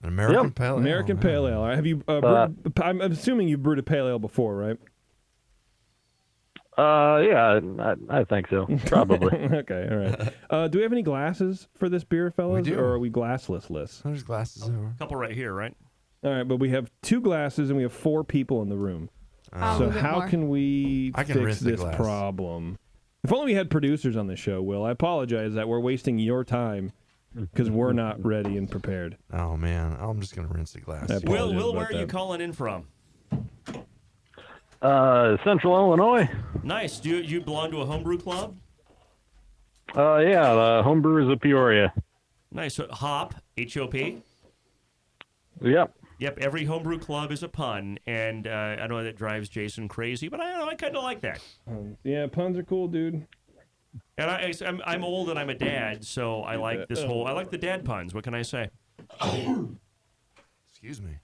An American Yep. Pale Ale. American man. Pale Ale. Have you? Brewed, I'm assuming you've brewed a pale ale before, right? Yeah, I think so. Probably. Okay. All right. Do we have any glasses for this beer, fellas, do. or are we glassless? There's glasses over. Couple right here, right? All right, but we have 2 glasses and we have 4 people in the room. I'll So move it how more. can we I can fix rinse the this glass. problem? If only we had producers on the show, Will. I apologize that we're wasting your time because we're not ready and prepared. Oh man, I'm just gonna rinse the glass. I apologize Will, about where are you that. calling in from? Central Illinois. Nice. Do you belong to a homebrew club? Yeah, the Homebrewers of Peoria. Nice. So, Hop, H-O-P. Yep. Yep, every homebrew club is a pun, and I know that drives Jason crazy, but I kind of like that. Yeah, puns are cool, dude. And I'm old and I'm a dad, so I like this whole. I like the dad puns. What can I say? Excuse me.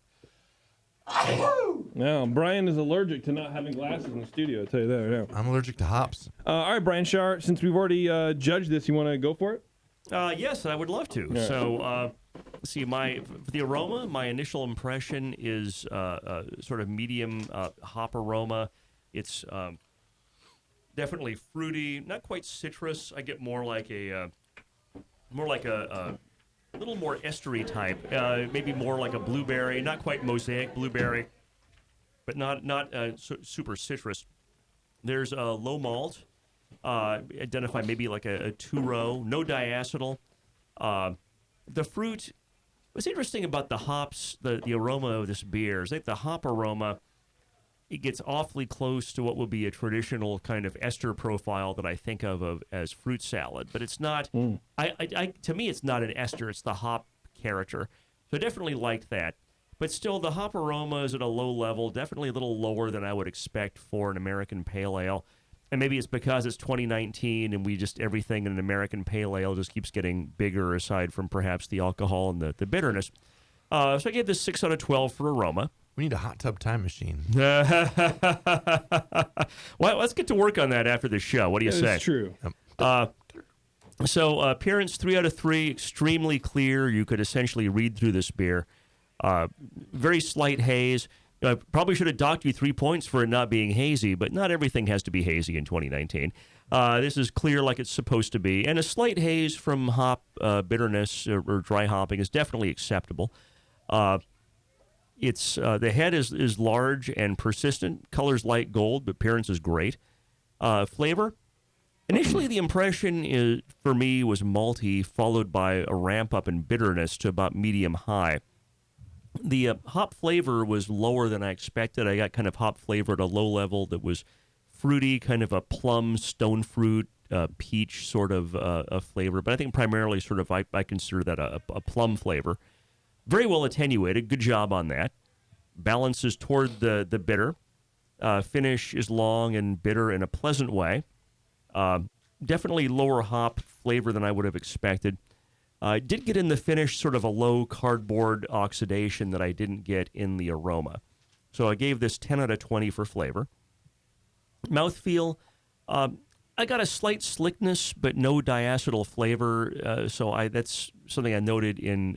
Now, Brian is allergic to not having glasses in the studio. I'll tell you that right now. I'm allergic to hops. All right, Brian Shar, since we've already judged this, you want to go for it? Yes, I would love to. Yeah. So, let's see, for the aroma, my initial impression is sort of medium hop aroma. It's definitely fruity, not quite citrus. I get more like a little more estery type, maybe more like a blueberry, not quite mosaic blueberry, but not super citrus. There's a low malt. Identify maybe like a 2-row, no diacetyl. The fruit. What's interesting about the hops, the aroma of this beer is that the hop aroma, it gets awfully close to what would be a traditional kind of ester profile that I think of as fruit salad, but it's not. To me, it's not an ester; it's the hop character. So I definitely liked that. But still, the hop aroma is at a low level, definitely a little lower than I would expect for an American Pale Ale. And maybe it's because it's 2019 and everything in an American Pale Ale just keeps getting bigger aside from perhaps the alcohol and the bitterness. So I gave this 6 out of 12 for aroma. We need a hot tub time machine. Well, let's get to work on that after the show. What do you say? It's true. So appearance 3 out of 3, extremely clear. You could essentially read through this beer. Very slight haze. Probably should have docked you 3 points for it not being hazy, but not everything has to be hazy in 2019. This is clear like it's supposed to be, and a slight haze from hop bitterness or dry hopping is definitely acceptable. It's the head is large and persistent. Color's light gold, but appearance is great. Flavor. Initially, the impression for me was malty, followed by a ramp up in bitterness to about medium high. The hop flavor was lower than I expected. I got kind of hop flavor at a low level that was fruity, kind of a plum, stone fruit, peach sort of a flavor. But I think primarily sort of I consider that a plum flavor. Very well attenuated. Good job on that. Balances toward the bitter. Finish is long and bitter in a pleasant way. Definitely lower hop flavor than I would have expected. Did get in the finish sort of a low cardboard oxidation that I didn't get in the aroma. So I gave this 10 out of 20 for flavor. Mouthfeel, I got a slight slickness, but no diacetyl flavor. So that's something I noted in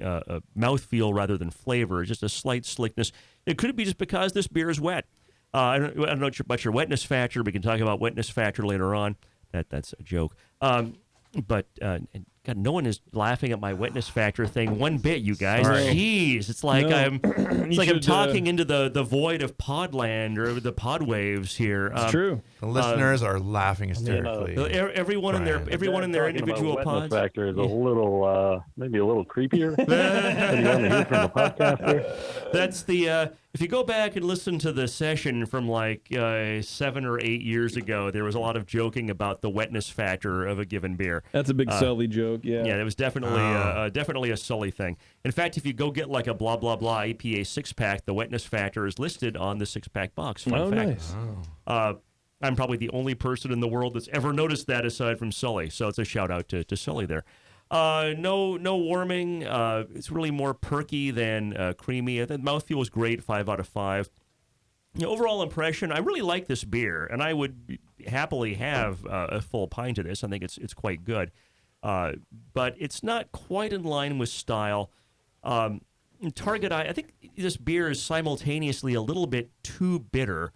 mouthfeel rather than flavor, just a slight slickness. It could be just because this beer is wet. I don't know about your wetness factor. We can talk about wetness factor later on. That's a joke. But God, no one is laughing at my wetness factor thing one bit, you guys. Sorry. Jeez, it's like I'm should, talking into the void of Podland or the pod waves here. It's true. The listeners are laughing hysterically. Everyone in their individual wetness pods. factor is a little, maybe a little creepier. What do you want to hear from the podcaster? That's the. If you go back and listen to the session from like 7 or 8 years ago, there was a lot of joking about the wetness factor of a given beer. That's a big Sully joke, yeah. Yeah, it was definitely a Sully thing. In fact, if you go get like a blah blah blah IPA 6-pack, the wetness factor is listed on the 6-pack box. Fun fact. Nice. I'm probably the only person in the world that's ever noticed that aside from Sully. So it's a shout out to Sully there. No warming. It's really more perky than creamy. The mouthfeel was great, 5 out of 5. Overall impression, I really like this beer, and I would happily have a full pint of this. I think it's quite good. But it's not quite in line with style. Target Eye, I think this beer is simultaneously a little bit too bitter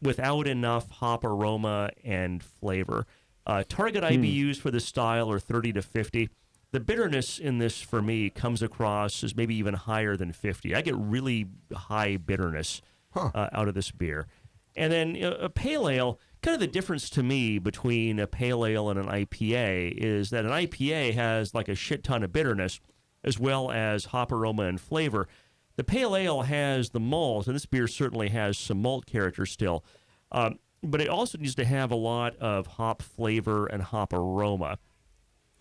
without enough hop aroma and flavor. Target IBUs for this style are 30 to 50. The bitterness in this, for me, comes across as maybe even higher than 50. I get really high bitterness out of this beer. And then a pale ale, kind of the difference to me between a pale ale and an IPA is that an IPA has like a shit ton of bitterness as well as hop aroma and flavor. The pale ale has the malt, and this beer certainly has some malt character still, but it also needs to have a lot of hop flavor and hop aroma.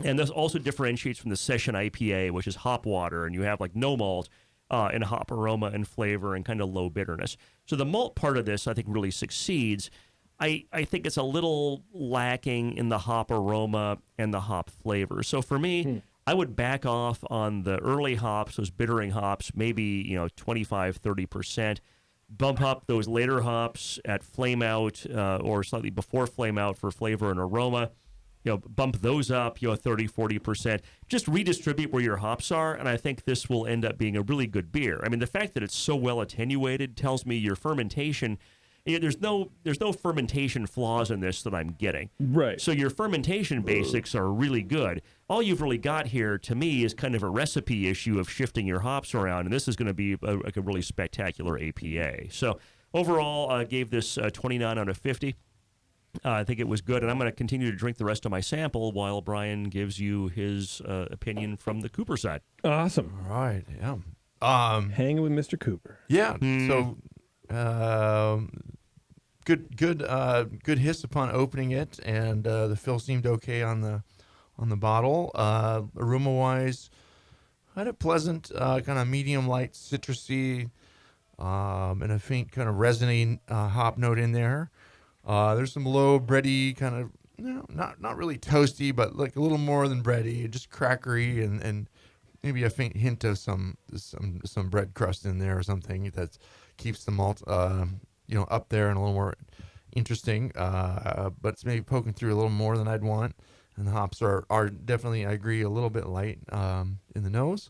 And this also differentiates from the session IPA, which is hop water, and you have like no malt and hop aroma and flavor and kind of low bitterness. So the malt part of this, I think, really succeeds. I think it's a little lacking in the hop aroma and the hop flavor. So for me, I would back off on the early hops, those bittering hops, maybe 25, 30%. Bump up those later hops at flame out or slightly before flame out for flavor and aroma. Bump those up, 30, 40%. Just redistribute where your hops are, and I think this will end up being a really good beer. I mean, the fact that it's so well attenuated tells me your fermentation, there's no fermentation flaws in this that I'm getting. Right. So your fermentation basics are really good. All you've really got here, to me, is kind of a recipe issue of shifting your hops around, and this is going to be a really spectacular APA. So overall, I gave this 29 out of 50. I think it was good, and I'm going to continue to drink the rest of my sample while Brian gives you his opinion from the Cooper side. Awesome. All right, yeah. Hanging with Mr. Cooper. Yeah, so good hiss upon opening it, and the fill seemed okay on the bottle. Aroma-wise, had a pleasant kind of medium light citrusy and a faint kind of resiny hop note in there. There's some low bready kind of, not really toasty, but like a little more than bready, just crackery and maybe a faint hint of some bread crust in there or something that keeps the malt, up there and a little more interesting. But it's maybe poking through a little more than I'd want. And the hops are definitely, I agree, a little bit light in the nose.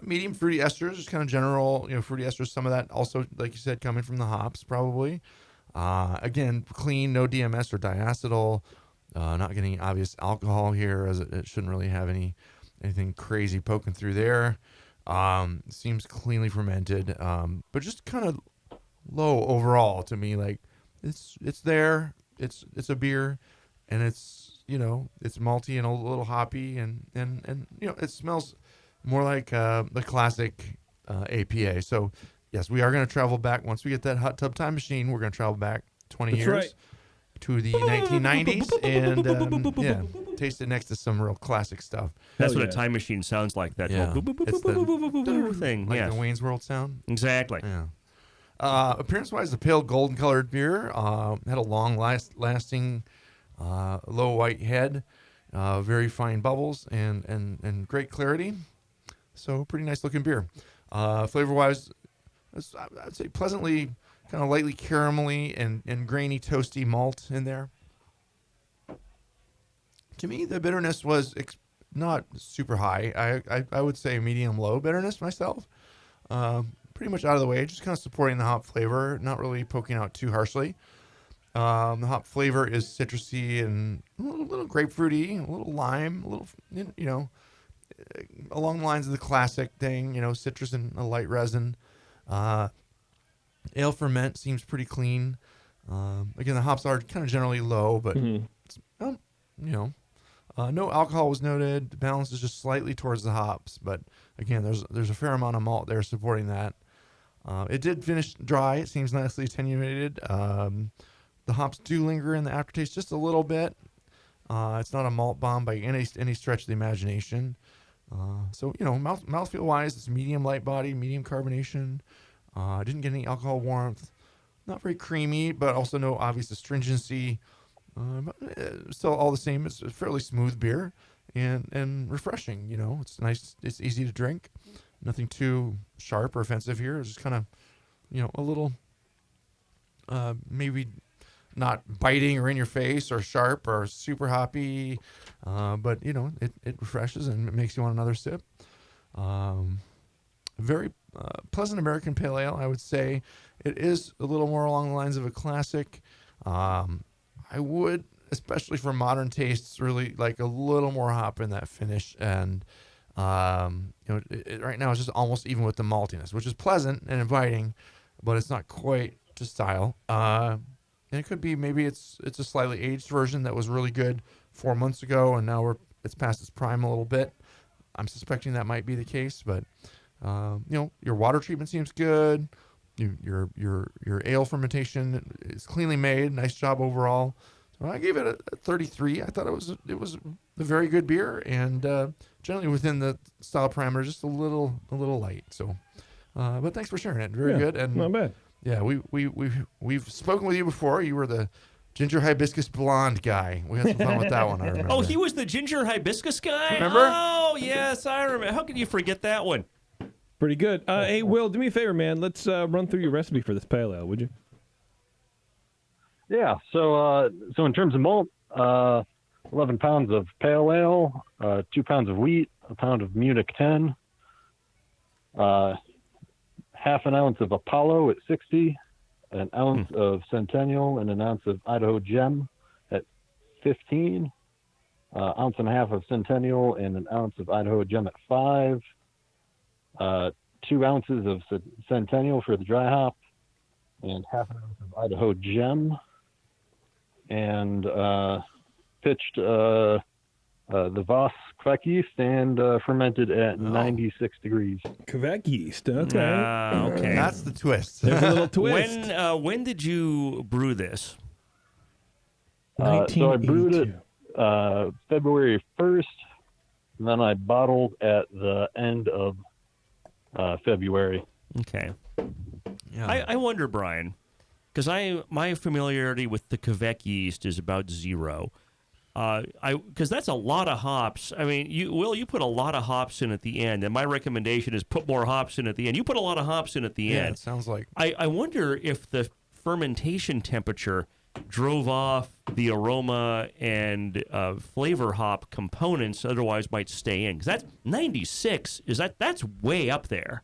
Medium fruity esters, just kind of general, fruity esters. Some of that also, like you said, coming from the hops probably. Again, clean, no DMS or diacetyl, not getting obvious alcohol here, as it shouldn't really have anything crazy poking through there. Seems cleanly fermented, but just kind of low overall to me. Like it's there, it's a beer, and it's malty and a little hoppy, and it smells more like the classic APA. So, yes, we are going to travel back. Once we get that hot tub time machine, we're going to travel back 20 That's years right. to the 1990s and taste it next to some real classic stuff. That's Hell what yeah. a time machine sounds like. That Yeah. whole It's the thing. like Yes. the Wayne's World sound. Exactly. Yeah. Appearance-wise, the pale golden colored beer had a long lasting low white head, very fine bubbles, and great clarity. So pretty nice looking beer. Flavor-wise, I'd say pleasantly kind of lightly caramelly and grainy toasty malt in there. To me, the bitterness was not super high. I would say medium low bitterness myself. Pretty much out of the way, just kind of supporting the hop flavor, not really poking out too harshly. The hop flavor is citrusy and a little grapefruity, a little lime, a little, along the lines of the classic thing, citrus and a light resin. Ale ferment seems pretty clean. Again, the hops are kind of generally low, but no alcohol was noted. The balance is just slightly towards the hops, but again, there's a fair amount of malt there supporting that. It did finish dry. It seems nicely attenuated. The hops do linger in the aftertaste just a little bit. It's not a malt bomb by any stretch of the imagination. So mouthfeel wise, it's medium light body, medium carbonation. Didn't get any alcohol warmth. Not very creamy, but also no obvious astringency. Still all the same. It's a fairly smooth beer and refreshing. It's nice. It's easy to drink. Nothing too sharp or offensive here. It's just kind of, a little, maybe not biting or in your face or sharp or super hoppy, but it refreshes and it makes you want another sip. Very pleasant American pale ale, I would say. It is a little more along the lines of a classic. I would, especially for modern tastes, really like a little more hop in that finish. And right now it's just almost even with the maltiness, which is pleasant and inviting, but it's not quite to style. And it could be maybe it's a slightly aged version that was really good 4 months ago, and now it's past its prime a little bit. I'm suspecting that might be the case, but your water treatment seems good. Your ale fermentation is cleanly made. Nice job overall. So I gave it a 33. I thought it was a very good beer and generally within the style parameters, just a little light. So, but thanks for sharing it. Very good and not bad. Yeah, we've spoken with you before. You were the ginger hibiscus blonde guy. We had some fun with that one. I remember. Oh, he was the ginger hibiscus guy. Remember? Oh, yes, I remember. How could you forget that one? Pretty good. Hey, Will, do me a favor, man. Let's run through your recipe for this pale ale, would you? Yeah. So in terms of malt, 11 pounds of pale ale, 2 pounds of wheat, a pound of Munich 10, half an ounce of Apollo at 60, an ounce of Centennial, and an ounce of Idaho Gem at 15, ounce and a half of Centennial, and an ounce of Idaho Gem at 5, 2 ounces of Centennial for the dry hop, and half an ounce of Idaho Gem, and pitched the Voss Quebec yeast and fermented at 96 degrees. Quebec yeast. Okay. Okay. That's the twist. There's a little twist. When did you brew this? So I brewed it February 1st, and then I bottled at the end of February. Okay. Yeah. I wonder, Brian, because my familiarity with the Quebec yeast is about 0. Because that's a lot of hops. I mean, you put a lot of hops in at the end, and my recommendation is put more hops in at the end. You put a lot of hops in at the Yeah, end. it sounds like. I wonder if the fermentation temperature drove off the aroma and flavor hop components, otherwise might stay in. Because that's 96. That's way up there.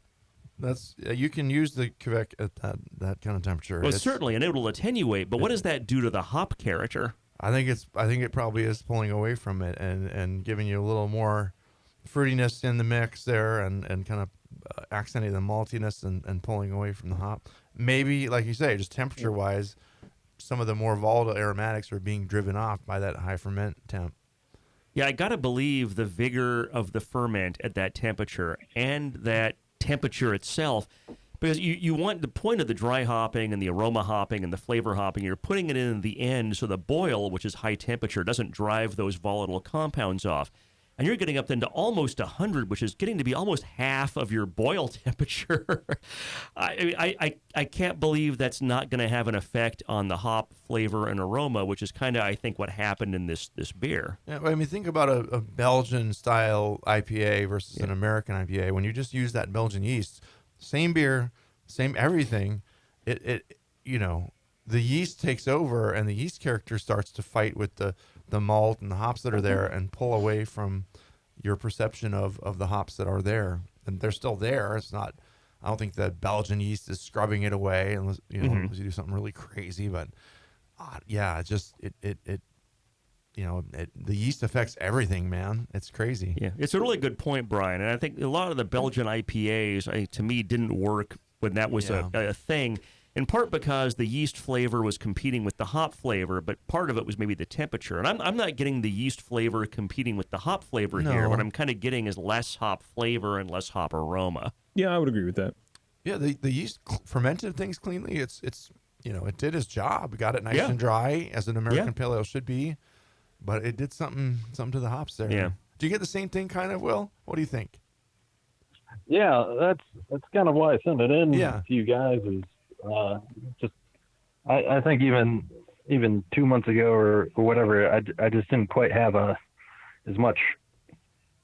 That's you can use the Quebec at that kind of temperature. Well, certainly, and it will attenuate. But what does that do to the hop character? I think it probably is pulling away from it and giving you a little more fruitiness in the mix there and kind of accenting the maltiness and pulling away from the hop. Maybe, like you say, just temperature wise, some of the more volatile aromatics are being driven off by that high ferment temp. Yeah, I got to believe the vigor of the ferment at that temperature and that temperature itself. Because you want the point of the dry hopping and the aroma hopping and the flavor hopping, you're putting it in the end so the boil, which is high temperature, doesn't drive those volatile compounds off. And you're getting up then to almost 100, which is getting to be almost half of your boil temperature. I can't believe that's not going to have an effect on the hop flavor and aroma, which is kind of, I think, what happened in this beer. Yeah, I mean, think about a Belgian-style IPA versus an American IPA. When you just use that Belgian yeast, same beer, same everything, the yeast takes over, and the yeast character starts to fight with the malt and the hops that are there and pull away from your perception of the hops that are there. And they're still there. It's not, I don't think the Belgian yeast is scrubbing it away unless you do something really crazy. But the yeast affects everything, man. It's crazy. Yeah, it's a really good point, Brian. And I think a lot of the Belgian IPAs, to me, didn't work when that was a thing. In part because the yeast flavor was competing with the hop flavor, but part of it was maybe the temperature. And I'm not getting the yeast flavor competing with the hop flavor here. What I'm kind of getting is less hop flavor and less hop aroma. Yeah, I would agree with that. Yeah, the yeast fermented things cleanly. It's it did its job. Got it nice and dry, as an American pale ale should be. But it did something to the hops there. Yeah. Do you get the same thing, kind of, Will? What do you think? Yeah, that's kind of why I sent it in to you guys. Is I think even 2 months ago or whatever, I just didn't quite have as much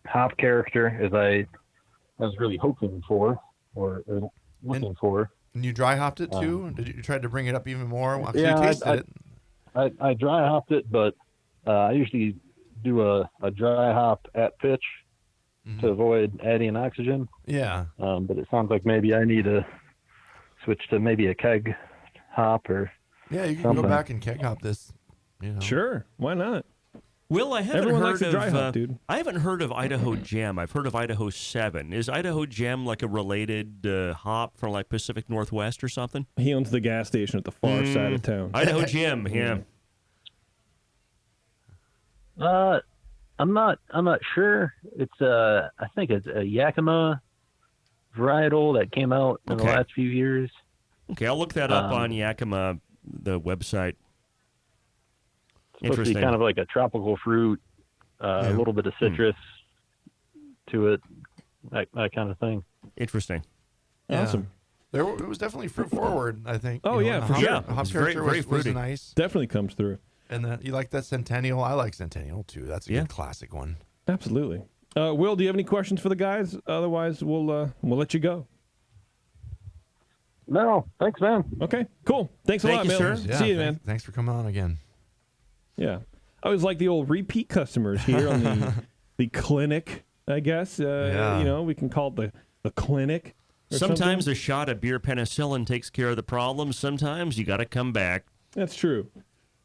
hop character as I was really hoping for or looking for. And you dry hopped it too? Did you try to bring it up even more? Well, yeah, you tasted it. I dry hopped it, but I usually do a dry hop at pitch to avoid adding oxygen. Yeah. But it sounds like maybe I need to switch to maybe a keg hop or you can something. go back and keg hop this. Sure, why not? Will, I haven't Everyone heard likes a of dry hop, dude. I haven't heard of Idaho Gem. I've heard of Idaho 7. Is Idaho Gem like a related hop from like Pacific Northwest or something? He owns the gas station at the far side of town. Idaho Gem, yeah. I'm not sure. It's I think it's a Yakima varietal that came out in the last few years. Okay, I'll look that up on Yakima, the website. It's supposed to be kind of like a tropical fruit, a little bit of citrus to it, that kind of thing. Interesting. Awesome. It was definitely fruit forward, I think. Oh, yeah, for sure. Hop It's character very was fruity. nice. Definitely comes through. And you like that Centennial? I like Centennial too. That's a good classic one. Absolutely. Will, do you have any questions for the guys? Otherwise, we'll let you go. No, thanks, man. Okay, cool. Thanks a lot, you, man. sir. Yeah, See you, man. Thanks for coming on again. Yeah. I was like the old repeat customers here on the clinic, I guess. We can call it the clinic. Sometimes a shot of beer penicillin takes care of the problem. Sometimes you got to come back. That's true.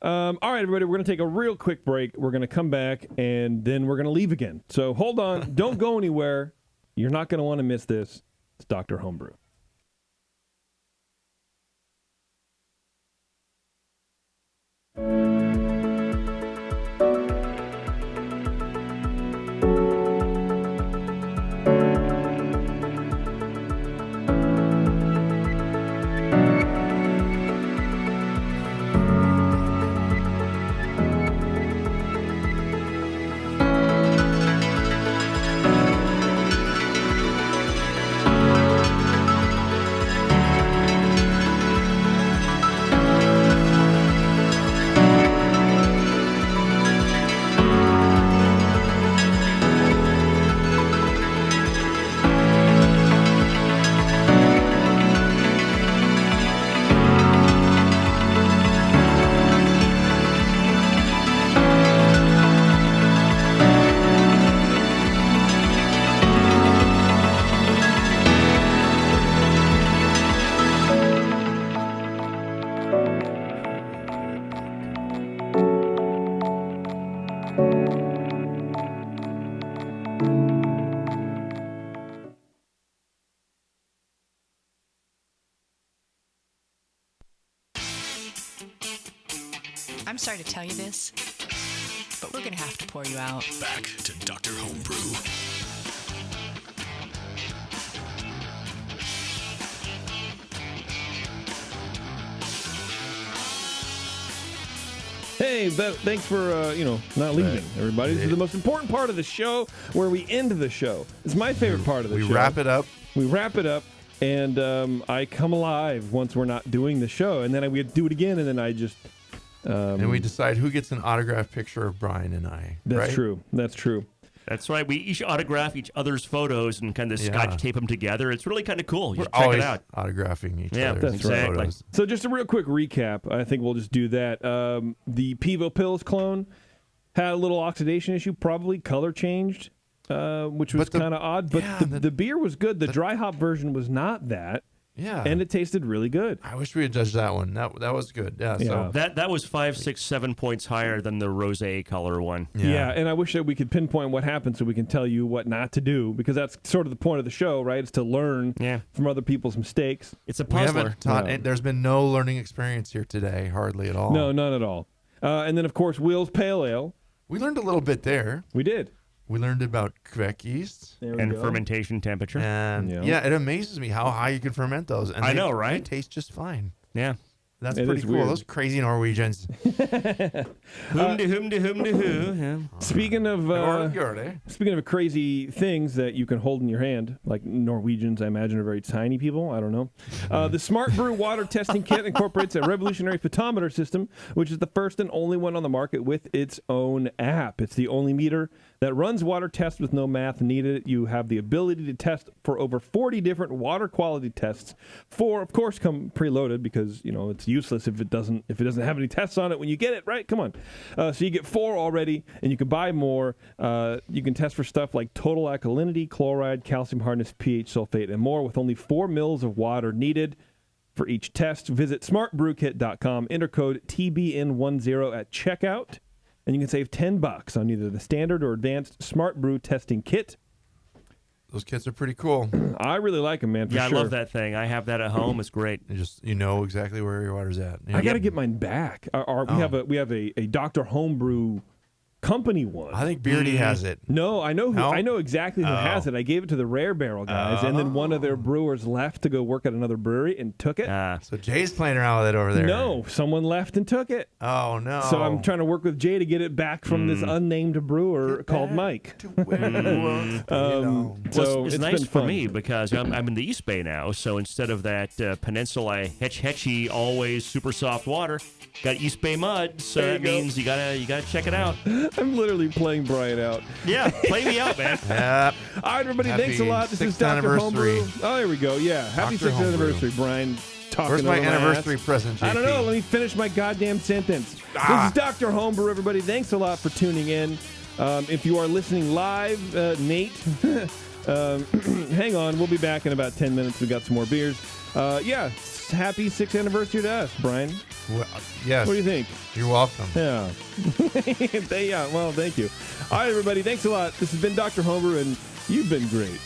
All right, everybody, we're going to take a real quick break. We're going to come back, and then we're going to leave again. So hold on. Don't go anywhere. You're not going to want to miss this. It's Dr. Homebrew. I'm sorry to tell you this, but we're going to have to pour you out. Back to Dr. Homebrew. Hey, thanks for not leaving, everybody. This is the most important part of the show, where we end the show. It's my favorite part of the show. We wrap it up. We wrap it up, and I come alive once we're not doing the show, and then we do it again, and then I just. And we decide who gets an autographed picture of Brian and I. That's right? true. That's true. That's right. We each autograph each other's photos and kind of scotch tape them together. It's really kind of cool. You should check it out. Autographing each Yeah, other's that's right. photos. So just a real quick recap. I think we'll just do that. The Pivo Pils clone had a little oxidation issue, probably color changed, which was kind of odd. But the beer was good. The dry hop version was not that. Yeah. And it tasted really good. I wish we had judged that one. That was good. Yeah. So that was 5, 6, 7 points higher than the rosé color one. Yeah, and I wish that we could pinpoint what happened so we can tell you what not to do, because that's sort of the point of the show, right? It's to learn from other people's mistakes. It's a we puzzler. haven't taught. There's been no learning experience here today, hardly at all. No, none at all. And then, of course, Will's Pale Ale. We learned a little bit there. We did. We learned about Quebec yeast and fermentation temperature. And it amazes me how high you can ferment those. And I know, right? They taste just fine. Yeah. That's pretty cool. Weird. Those crazy Norwegians. Whom to who. Yeah. Speaking of crazy things that you can hold in your hand, like Norwegians, I imagine, are very tiny people. I don't know. The Smart Brew water testing kit incorporates a revolutionary photometer system, which is the first and only one on the market with its own app. It's the only meter that runs water tests with no math needed. You have the ability to test for over 40 different water quality tests. 4, of course, come preloaded because it's useless if it doesn't have any tests on it when you get it, right? Come on. So you get 4 already, and you can buy more. You can test for stuff like total alkalinity, chloride, calcium hardness, pH, sulfate, and more, with only 4 mils of water needed for each test. Visit smartbrewkit.com. Enter code TBN10 at checkout, and you can save $10 on either the standard or advanced Smart Brew testing kit. Those kits are pretty cool. I really like them, man. For sure. I love that thing. I have that at home. It's great. You know exactly where your water's at. I got to get mine back. We have a Dr. Homebrew company one. I think Beardy has it. No, I know exactly who has it. I gave it to the Rare Barrel guys, and then one of their brewers left to go work at another brewery and took it. So Jay's playing around with it over there. No, someone left and took it. Oh, no. So I'm trying to work with Jay to get it back from this unnamed brewer called Mike. So it's nice for me because I'm in the East Bay now, so instead of that Peninsula hetchy, always super soft water, got East Bay mud, so that means you gotta check it out. I'm literally playing Brian out. Yeah, play me out, man. Yep. All right, everybody, thanks a lot. This is Dr. Homebrew. Oh, there we go. Yeah, happy 6th anniversary, Brian. Where's my anniversary present, JP? I don't know. Let me finish my goddamn sentence. This is Dr. Homebrew, everybody. Thanks a lot for tuning in. If you are listening live, Nate, hang on. We'll be back in about 10 minutes. We got some more beers. Happy 6th anniversary to us, Brian. Well, yes. What do you think? You're welcome. Yeah. Well, thank you. All right, everybody. Thanks a lot. This has been Dr. Homebrew, and you've been great.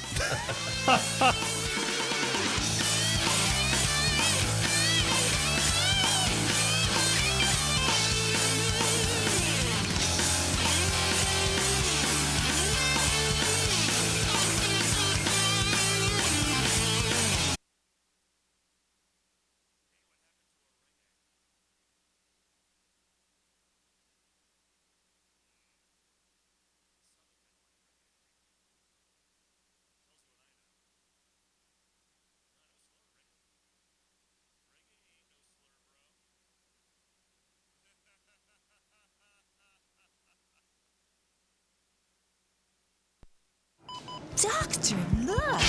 Doctor, look!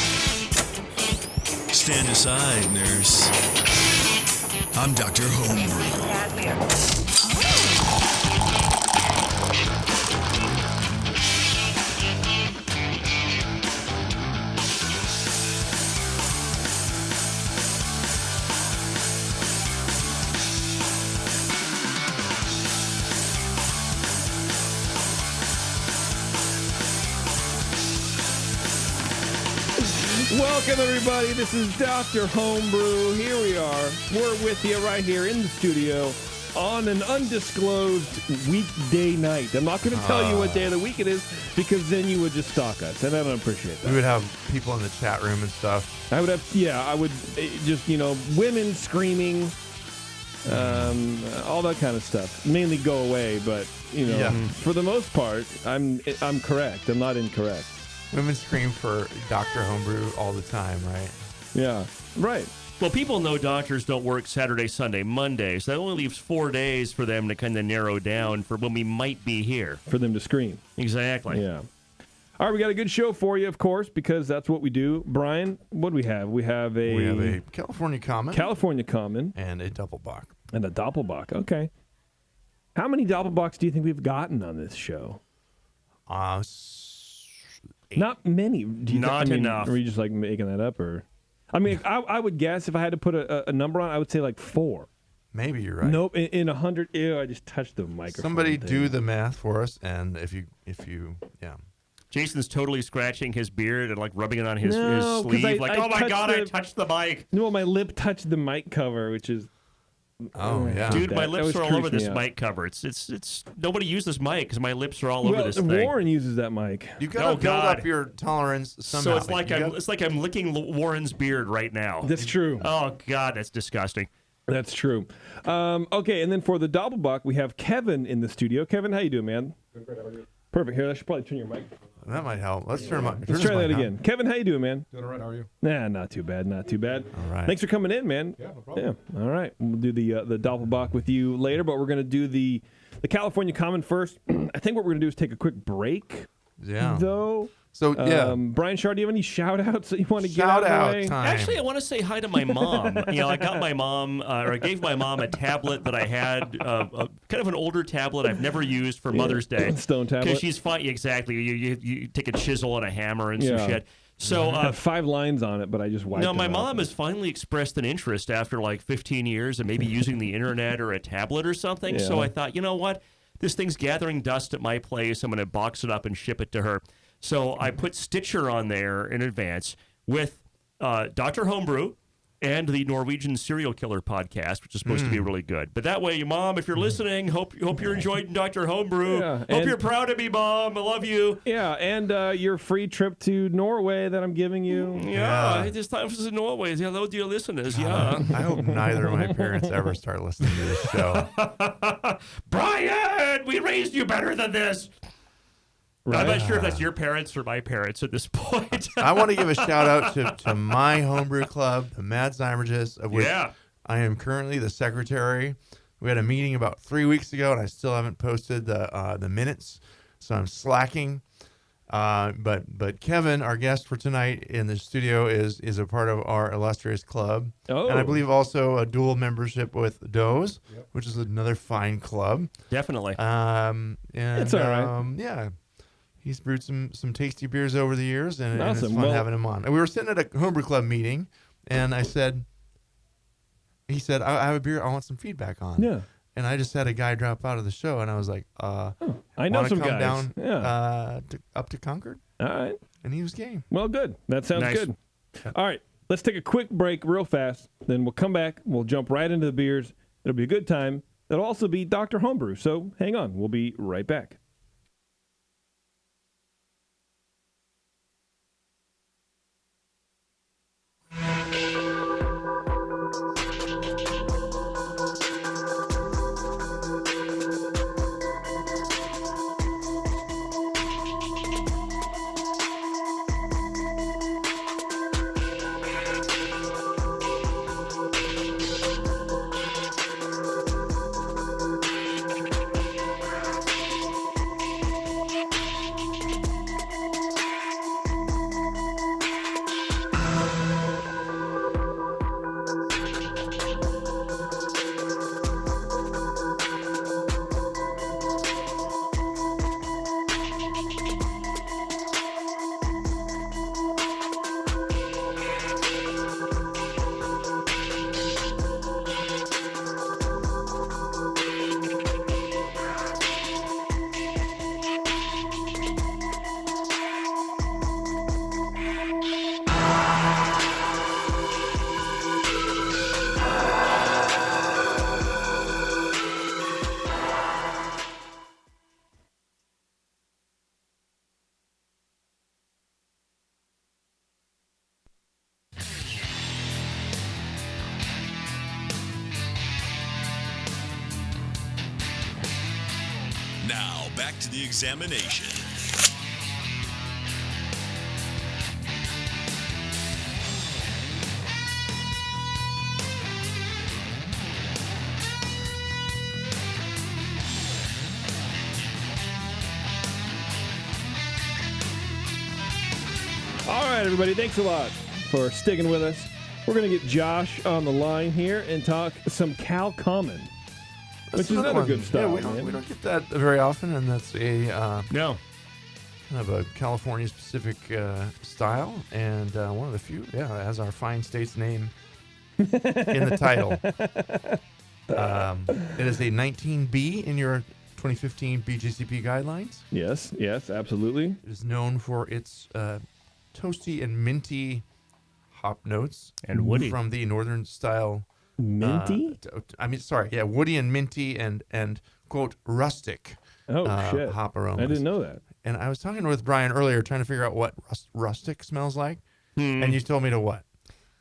Stand aside, nurse. I'm Dr. Homebrew. Welcome, everybody. This is Dr. Homebrew. Here we are. We're with you right here in the studio on an undisclosed weekday night. I'm not going to tell you what day of the week it is because then you would just stalk us, and I don't appreciate that. We would have people in the chat room and stuff. I would just, women screaming all that kind of stuff. Mainly go away, but for the most part, I'm correct. I'm not incorrect. Women scream for Dr. Homebrew all the time, right? Yeah, right. Well, people know doctors don't work Saturday, Sunday, Monday, so that only leaves 4 days for them to kind of narrow down for when we might be here. For them to scream. Exactly. Yeah. All right, we got a good show for you, of course, because that's what we do. Brian, what do we have? We have a California Common. California Common. And a Doppelbock. And a Doppelbock, okay. How many Doppelbocks do you think we've gotten on this show? 8. Not many. Not enough. Are you just like making that up, or? I mean, I would guess if I had to put a number on, I would say like 4. Maybe you're right. Nope, in 100. Ew, I just touched the microphone. Somebody do the math for us, and if you, Jason's totally scratching his beard and like rubbing it on his sleeve. I oh my God, I touched the mic. No, my lip touched the mic cover, which is. Oh yeah, dude, my lips are all over this mic cover. It's nobody used this mic because my lips are all over this thing. Warren uses that mic. You gotta build up your tolerance somehow. So it's like I'm licking Warren's beard right now. That's true. Oh God, that's disgusting. That's true. Okay, and then for the Doppelbock, we have Kevin in the studio. Kevin, how you doing, man? Doing great. How are you? Perfect. Here, I should probably turn your mic. That might help. Let's turn my. Let's try that again. Kevin, how you doing, man? Doing all right. How are you? Nah, not too bad. Not too bad. All right. Thanks for coming in, man. Yeah, no problem. Yeah. All right. We'll do the Doppelbock with you later, but we're gonna do the California Common first. I think what we're gonna do is take a quick break. Yeah. Though. So yeah, Brian Shaw, do you have any shout-outs that you want to get Shout out out of the way? time. Actually, I want to say hi to my mom. I got my mom, or I gave my mom a tablet that I had, kind of an older tablet I've never used for Mother's Day. Stone tablet. Because she's fine. Exactly. You take a chisel and a hammer and some shit. So I have 5 lines on it, but I just wiped no, my it mom out. has finally expressed an interest after like 15 years of maybe using the internet or a tablet or something. Yeah. So I thought, you know what? This thing's gathering dust at my place. I'm going to box it up and ship it to her. So I put Stitcher on there in advance with Dr. Homebrew and the Norwegian Serial Killer podcast, which is supposed to be really good. But that way, Mom, if you're listening, hope you're enjoying Dr. Homebrew. Yeah, hope you're proud of me, Mom. I love you. Yeah, and your free trip to Norway that I'm giving you. Yeah, this time this is in Norway. Hello, dear listeners. Yeah. I hope neither of my parents ever start listening to this show. Brian, we raised you better than this. Right. I'm not sure if that's your parents or my parents at this point. I want to give a shout out to my homebrew club, the Mad Zymerages, of which I am currently the secretary. We had a meeting about 3 weeks ago, and I still haven't posted the minutes, so I'm slacking. But Kevin, our guest for tonight in the studio, is a part of our illustrious club, and I believe also a dual membership with Doe's, which is another fine club. Definitely. And it's all right. Yeah. He's brewed some tasty beers over the years, and it's Awesome. fun having him on. And we were sitting at a homebrew club meeting, and he said, I have a beer I want some feedback on. Yeah. And I just had a guy drop out of the show, and I was like, I know some come guys. down up to Concord? All right. And he was game. Well, good. That sounds Nice. good. All right. Let's take a quick break real fast. Then we'll come back. We'll jump right into the beers. It'll be a good time. It'll also be Dr. Homebrew. So hang on. We'll be right back. Now, back to the examination. All right, everybody, thanks a lot for sticking with us. We're going to get Josh on the line here and talk some Cal Common, which is another good style. Yeah, we don't get that very often, and that's a No. kind of a California-specific style, and one of the few, that has our fine state's name in the title. It is a 19B in your 2015 BJCP guidelines. Yes, absolutely. It is known for its toasty and minty hop notes and woody from the northern style. Minty? Woody and minty and quote rustic. Shit! Hop aromas. I didn't know that. And I was talking with Brian earlier, trying to figure out what rustic smells like, and you told me to what?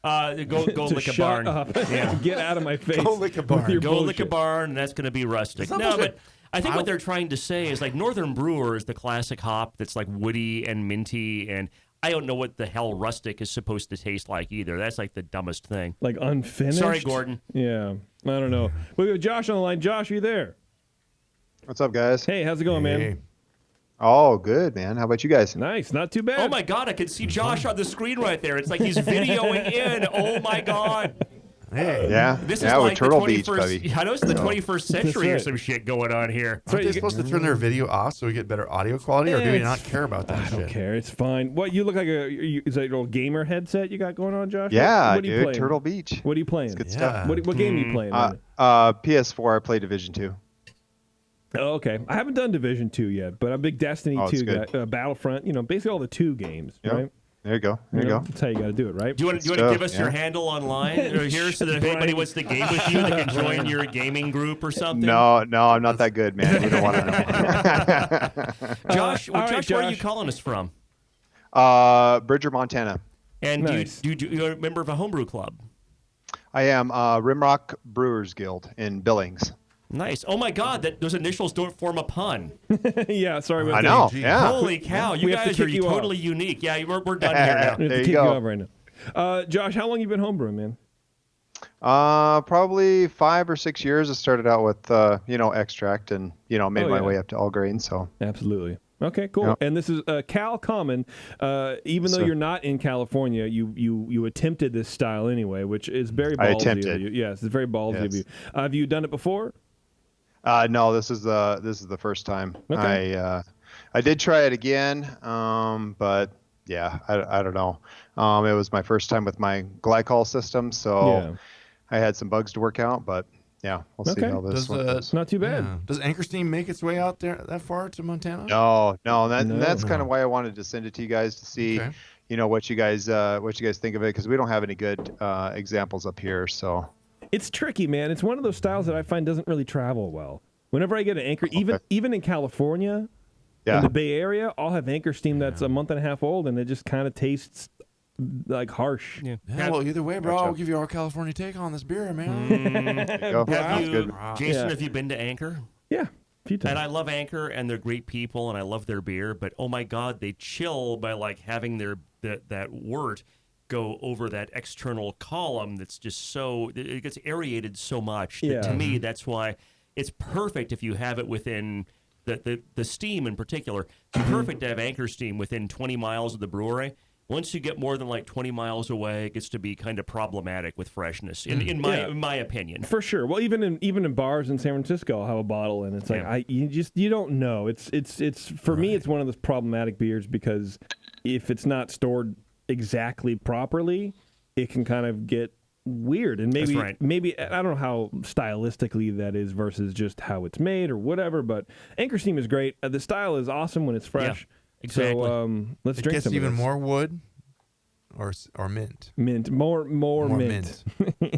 Go lick a barn. Yeah. Get out of my face. Go lick a barn. Go lick a barn, and that's going to be rustic. No, but I think what they're trying to say is like Northern Brewer is the classic hop that's like woody and minty, and I don't know what the hell rustic is supposed to taste like either. That's like the dumbest thing. Like unfinished? Sorry, Gordon. Yeah, I don't know. We got Josh on the line. Josh, are you there? What's up, guys? Hey, how's it going, man? Oh, good, man. How about you guys? Nice, not too bad. Oh my God, I can see Josh on the screen right there. It's like he's videoing in. Oh my God. Hey. Yeah. This yeah, is with like Turtle the 21st, Beach, buddy. I know it's the 21st century or right. some shit going on here. Aren't they supposed to turn their video off so we get better audio quality, or do we not care about that I shit? don't care. It's fine. What, you look like is that your old gamer headset you got going on, Josh? Yeah, what are you dude. playing? Turtle Beach. What are you playing? It's good stuff. What game are you playing? PS4. I play Division 2. Oh, okay. I haven't done Division 2 yet, but I'm a big Destiny 2 guy. Battlefront, basically all the 2 games, Yep. right? There you go. There you go. That's how you got to do it, right? Do you want to give us your handle online or here so that if anybody wants to game with you, they can join your gaming group or something? No, I'm not that good, man. You don't want to know. Josh, where are you calling us from? Bridger, Montana. And nice. you're a member of a homebrew club? I am Rimrock Brewers Guild in Billings. Nice. Oh my God, those initials don't form a pun. Yeah, sorry about I that. know. Yeah. Holy cow, you guys are totally unique. Yeah, we're done here now. We have to kick you off right now. Josh, how long you been homebrewing, man? Probably 5 or 6 years. I started out with extract and made my way up to all grains. So absolutely. Okay, cool. Yep. And this is Cal Common. Even though you're not in California, you attempted this style anyway, which is very ballsy I attempted. of you. Yes, it's very ballsy of you. Have you done it before? No, this is the first time. Okay. I did try it again, but yeah, I don't know. It was my first time with my glycol system, so I had some bugs to work out. But yeah, we'll see how this one goes. Not too bad. Yeah. Does Anchor Steam make its way out there that far to Montana? No. That's kind of why I wanted to send it to you guys to see, what you guys think of it, because we don't have any good examples up here. So. It's tricky, man. It's one of those styles that I find doesn't really travel well. Whenever I get an Anchor, even in California, in the Bay Area, I'll have Anchor Steam that's a month and a half old, and it just kind of tastes like harsh. Yeah, well, either way, bro, I'll give you our California take on this beer, man. Jason, have you been to Anchor? Yeah, a few times. And I love Anchor, and they're great people, and I love their beer, but oh my God, they chill by like having that wort go over that external column that's just so, it gets aerated so much that to me, that's why it's perfect if you have it within the steam in particular. It's perfect to have Anchor Steam within 20 miles of the brewery. Once you get more than like 20 miles away, it gets to be kind of problematic with freshness, in my opinion. For sure. Well, even in bars in San Francisco, I'll have a bottle, and it's like you don't know. It's for me, it's one of those problematic beers because if it's not stored exactly properly, it can kind of get weird. And maybe I don't know how stylistically that is versus just how it's made or whatever. But Anchor Steam is great. The style is awesome when it's fresh. Yeah. Exactly. So let's drink some of this. It gets even more wood or mint. Mint. More mint.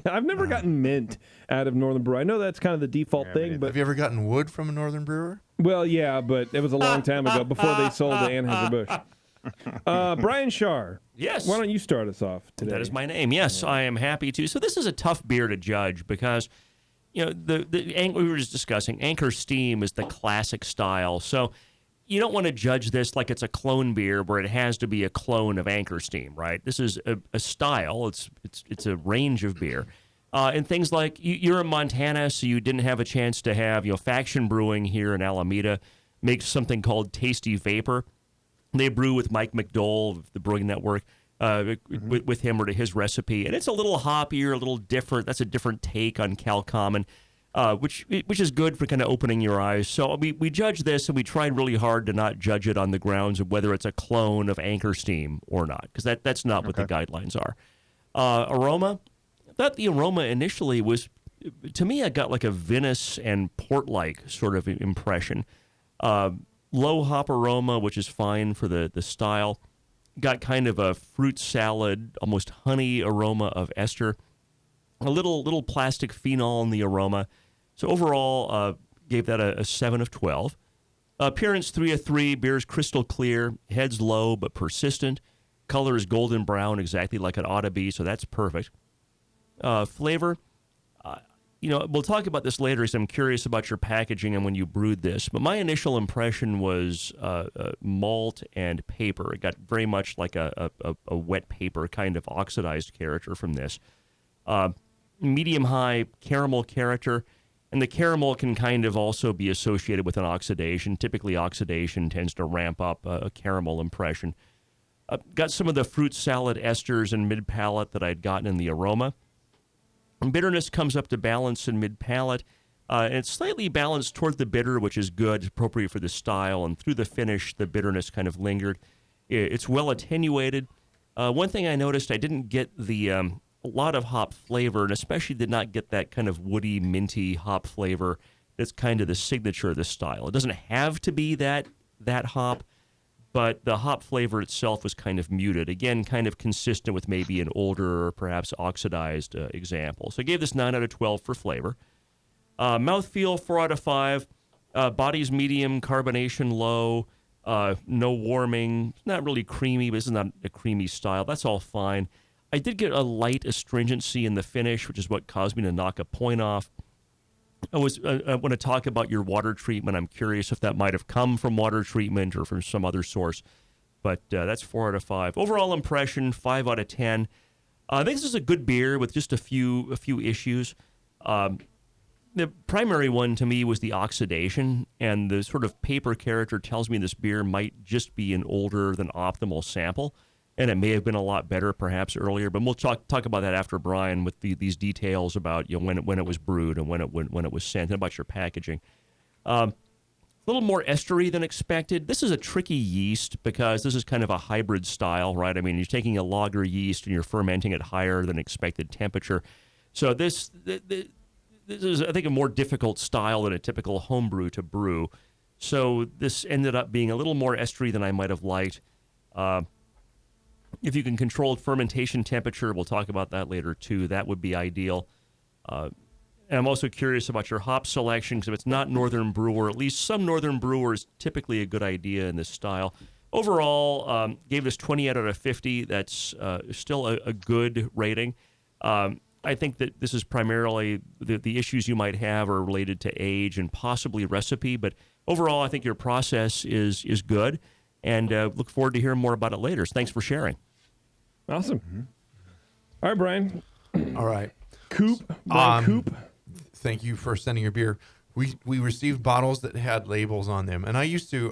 I've never gotten mint out of Northern Brewer. I know that's kind of the default thing, but have you ever gotten wood from a Northern Brewer? Well, yeah, but it was a long time ago before they sold to Anheuser-Busch. Brian Shar. Yes. Why don't you start us off today? That is my name. Yes, I am happy to. So this is a tough beer to judge because we were just discussing, Anchor Steam is the classic style. So you don't want to judge this like it's a clone beer where it has to be a clone of Anchor Steam, right? This is a style. It's a range of beer. And things like you're in Montana, so you didn't have a chance to have, Faction Brewing here in Alameda makes something called Tasty Vapor. They brew with Mike McDole of the Brewing Network, with him or to his recipe. And it's a little hoppier, a little different. That's a different take on Cal Common, which is good for kind of opening your eyes. So we judge this, and we tried really hard to not judge it on the grounds of whether it's a clone of Anchor Steam or not, because that's not what the guidelines are. Aroma, I thought the aroma initially was, to me, I got like a Venice and port-like sort of impression. Low hop aroma, which is fine for the style. Got kind of a fruit salad, almost honey aroma of ester. A little plastic phenol in the aroma. So overall, gave that a 7 of 12. Appearance 3 of 3. Beer's crystal clear. Head's low but persistent. Color is golden brown, exactly like it ought to be, so that's perfect. Flavor, we'll talk about this later, because I'm curious about your packaging and when you brewed this. But my initial impression was malt and paper. It got very much like a wet paper kind of oxidized character from this. Medium-high caramel character, and the caramel can kind of also be associated with an oxidation. Typically, oxidation tends to ramp up a caramel impression. Got some of the fruit salad esters and mid-palate that I'd gotten in the aroma. Bitterness comes up to balance in mid-palate. And it's slightly balanced toward the bitter, which is good, appropriate for the style. And through the finish, the bitterness kind of lingered. It's well attenuated. One thing I noticed, I didn't get a lot of hop flavor, and especially did not get that kind of woody, minty hop flavor that's kind of the signature of this style. It doesn't have to be that hop, but the hop flavor itself was kind of muted. Again, kind of consistent with maybe an older or perhaps oxidized example. So I gave this 9 out of 12 for flavor. Mouthfeel, 4 out of 5. Body's medium, carbonation low, no warming. It's not really creamy, but this is not a creamy style. That's all fine. I did get a light astringency in the finish, which is what caused me to knock a point off. I want to talk about your water treatment. I'm curious if that might have come from water treatment or from some other source. But that's 4 out of 5. Overall impression, 5 out of 10. I think this is a good beer with just a few issues. The primary one to me was the oxidation, and the sort of paper character tells me this beer might just be an older than optimal sample, and it may have been a lot better perhaps earlier. But we'll talk about that after Brian with these details about when it was brewed and when it was sent, and about your packaging. A little more estery than expected. This is a tricky yeast because this is kind of a hybrid style, right? I mean, you're taking a lager yeast and you're fermenting it higher than expected temperature. So this is, I think, a more difficult style than a typical homebrew to brew. So this ended up being a little more estery than I might have liked. If you can control fermentation temperature, we'll talk about that later too, that would be ideal. And I'm also curious about your hop selection, because if it's not Northern Brewer, at least some Northern Brewer is typically a good idea in this style. Overall, gave this 20 out of 50. That's still a good rating. I think that this is primarily the issues you might have are related to age and possibly recipe, but overall, I think your process is good, and look forward to hearing more about it later. So thanks for sharing. Awesome. All right, Brian. All right. Coop. Brian Coop. Thank you for sending your beer. We received bottles that had labels on them, and I used to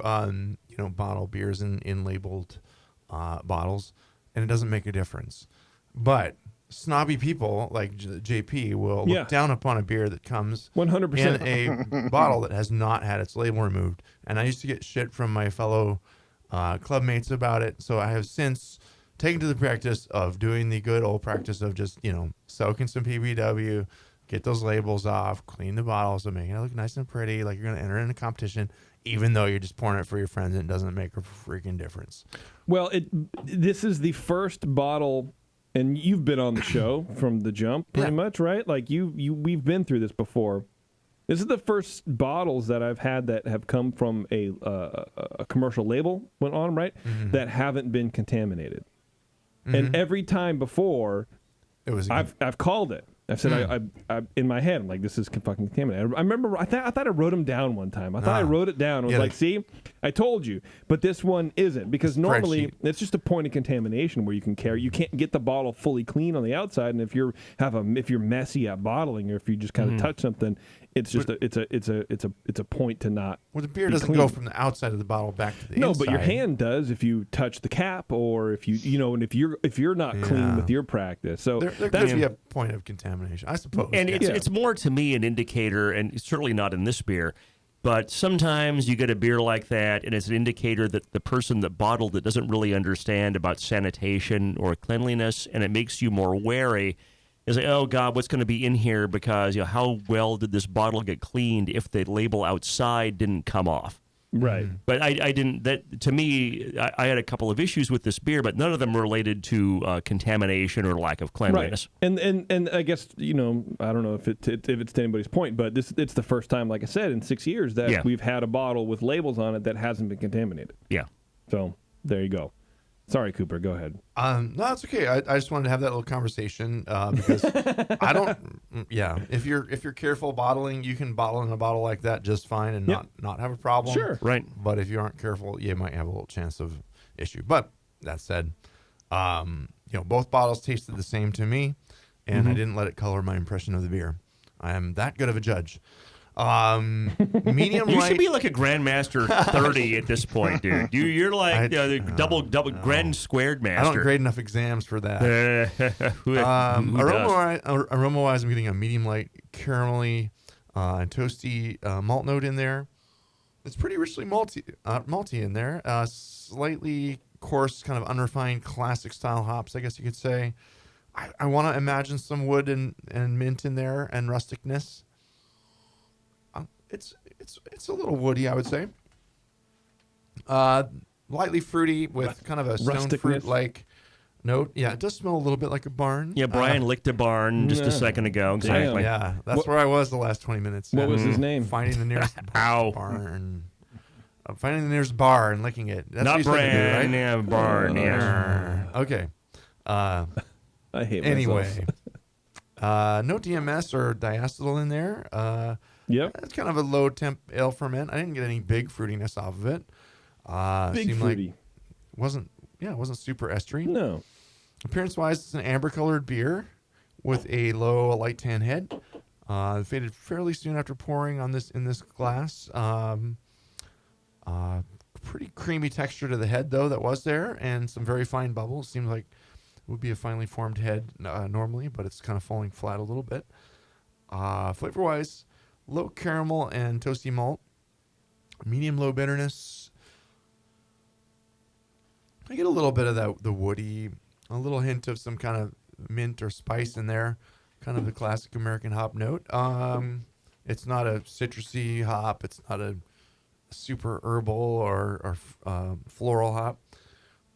bottle beers in labeled bottles, and it doesn't make a difference. But snobby people like JP will look down upon a beer that comes 100% in a bottle that has not had its label removed. And I used to get shit from my fellow club mates about it. So I have since taken to the practice of doing the good old practice of just, soaking some PBW, get those labels off, clean the bottles, and making it look nice and pretty, like you're going to enter in a competition, even though you're just pouring it for your friends and it doesn't make a freaking difference. Well, this is the first bottle, and you've been on the show from the jump pretty much, right? Like we've been through this before. This is the first bottles that I've had that have come from a commercial label went on, right? Mm-hmm. That haven't been contaminated. Mm-hmm. And every time before, I've called it. I said, I in my head, I'm like, this is fucking contaminated. I remember, I thought I wrote them down one time. I thought I wrote it down. I was like, see, I told you. But this one isn't, because normally it's just a point of contamination where you can carry. You can't get the bottle fully clean on the outside, and if you're messy at bottling, or if you just kind of touch something, it's just it's a point to not. Well, the beer doesn't go from the outside of the bottle back to the inside. No, but your hand does if you touch the cap, or if and if you're not clean with your practice. So there could be a point of contamination, I suppose. And it's more to me an indicator, and certainly not in this beer, but sometimes you get a beer like that, and it's an indicator that the person that bottled it doesn't really understand about sanitation or cleanliness, and it makes you more wary. It's like, oh God, what's going to be in here? Because how well did this bottle get cleaned if the label outside didn't come off? Right. But I didn't. That to me, I had a couple of issues with this beer, but none of them related to contamination or lack of cleanliness. Right. And I guess I don't know if it's to anybody's point, but it's the first time, like I said, in 6 years that we've had a bottle with labels on it that hasn't been contaminated. Yeah. So there you go. Sorry, Cooper. Go ahead. No, it's okay. I just wanted to have that little conversation because I don't. Yeah, if you're careful bottling, you can bottle in a bottle like that just fine and not have a problem. Sure. Right. But if you aren't careful, you might have a little chance of issue. But that said, both bottles tasted the same to me, and I didn't let it color my impression of the beer. I am that good of a judge. Medium you light. should be like a Grandmaster 30 at this point, dude. You're like the double Grand Squared Master. I don't grade enough exams for that. Aroma-wise, I'm getting a medium light caramelly and toasty malt note in there. It's pretty richly malty in there. Slightly coarse, kind of unrefined classic style hops, I guess you could say. I want to imagine some wood and mint in there and rusticness. It's a little woody, I would say. Lightly fruity with kind of a stone fruit-like note. Yeah, it does smell a little bit like a barn. Yeah, Brian licked a barn just a second ago. Exactly. Yeah, that's where I was the last 20 minutes. What was his name? Finding the nearest barn. Finding the nearest bar and licking it. That's not Brian, right? Yeah, barn. Yeah. Okay. I hate anyway. No DMS or diacetyl in there. Yep. It's kind of a low temp ale ferment. I didn't get any big fruitiness off of it. Big fruity. Like it wasn't super estery. No. Appearance wise, it's an amber colored beer with a light tan head. Faded fairly soon after pouring in this glass. Pretty creamy texture to the head though that was there, and some very fine bubbles. Seems like it would be a finely formed head normally, but it's kind of falling flat a little bit. Flavor wise, low caramel and toasty malt, medium low bitterness. I get a little bit of the woody, a little hint of some kind of mint or spice in there, kind of the classic American hop note. It's not a citrusy hop. It's not a super herbal or floral hop.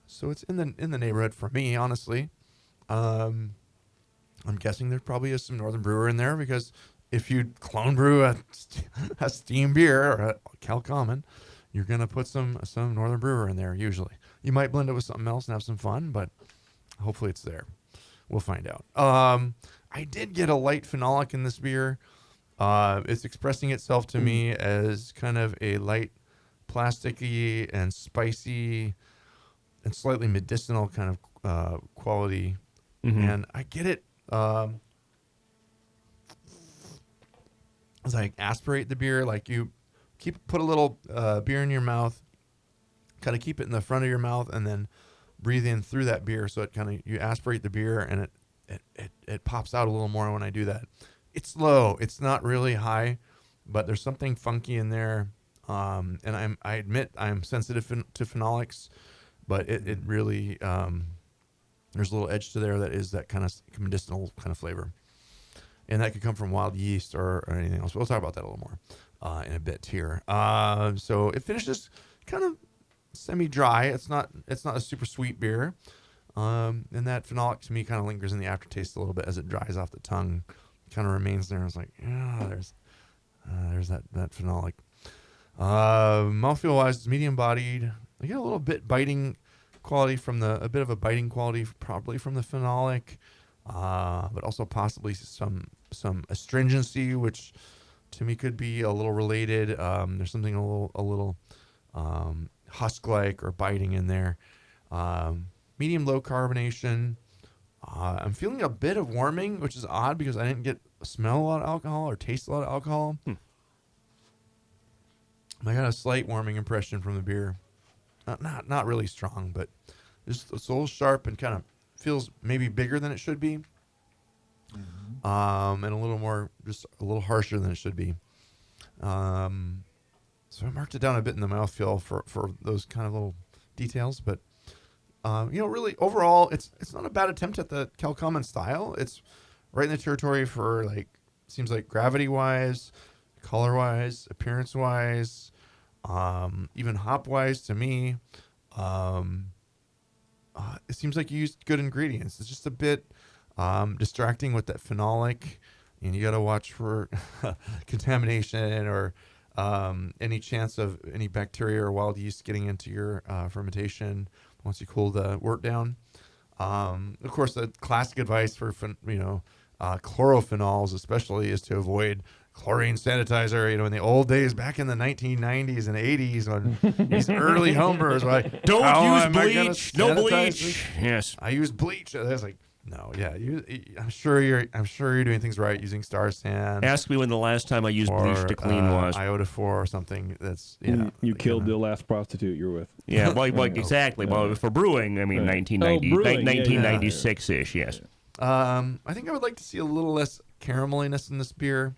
So it's in the neighborhood for me, honestly. I'm guessing there probably is some Northern Brewer in there, because if you clone brew a steam beer or a Cal Common, you're gonna put some Northern Brewer in there. Usually, you might blend it with something else and have some fun, but hopefully it's there. We'll find out. I did get a light phenolic in this beer. It's expressing itself to me as kind of a light, plasticky and spicy and slightly medicinal kind of quality. And I get it. As I aspirate the beer, like you put a little beer in your mouth, kind of keep it in the front of your mouth, and then breathe in through that beer. So it kind of, you aspirate the beer, and it pops out a little more when I do that. It's low. It's not really high, but there's something funky in there. And I admit I'm sensitive to phenolics, but it really there's a little edge to there that is that kind of medicinal kind of flavor. And that could come from wild yeast or anything else. We'll talk about that a little more in a bit here. So it finishes kind of semi-dry. It's not a super sweet beer. And that phenolic to me kind of lingers in the aftertaste a little bit as it dries off the tongue. Kind of remains there. I was like, yeah, there's that phenolic. Mouthfeel wise, it's medium bodied. I get a little bit biting quality a bit of a biting quality probably from the phenolic. but also possibly some astringency, which to me could be a little related. There's something a little husk-like or biting in there. Medium low carbonation. I'm feeling a bit of warming, which is odd because I didn't smell a lot of alcohol or taste a lot of alcohol. I got a slight warming impression from the beer. Not really strong, but just it's a little sharp and kind of feels maybe bigger than it should be. And a little more, just a little harsher than it should be. So I marked it down a bit in the mouthfeel for those kind of little details, but really overall, it's not a bad attempt at the Kilcommon style. It's right in the territory for seems like gravity wise, color wise, appearance wise, even hop wise to me. It seems like you used good ingredients. It's just a bit distracting with that phenolic, and you got to watch for contamination or any chance of any bacteria or wild yeast getting into your fermentation once you cool the wort down. Of course, the classic advice for chlorophenols especially is to avoid chlorine sanitizer. In the old days, back in the 1990s and 80s, when these early homebrewers were like, don't use bleach, no bleach. Yes, I use bleach. I was like, no, yeah, I'm sure you're doing things right using Star San. Ask me when the last time I used bleach to clean was. Iota 4 or something. That's you killed the last prostitute you're with. Yeah, well, exactly. Well, for brewing, I mean, 1996-ish. Yes. I think I would like to see a little less carameliness in this beer,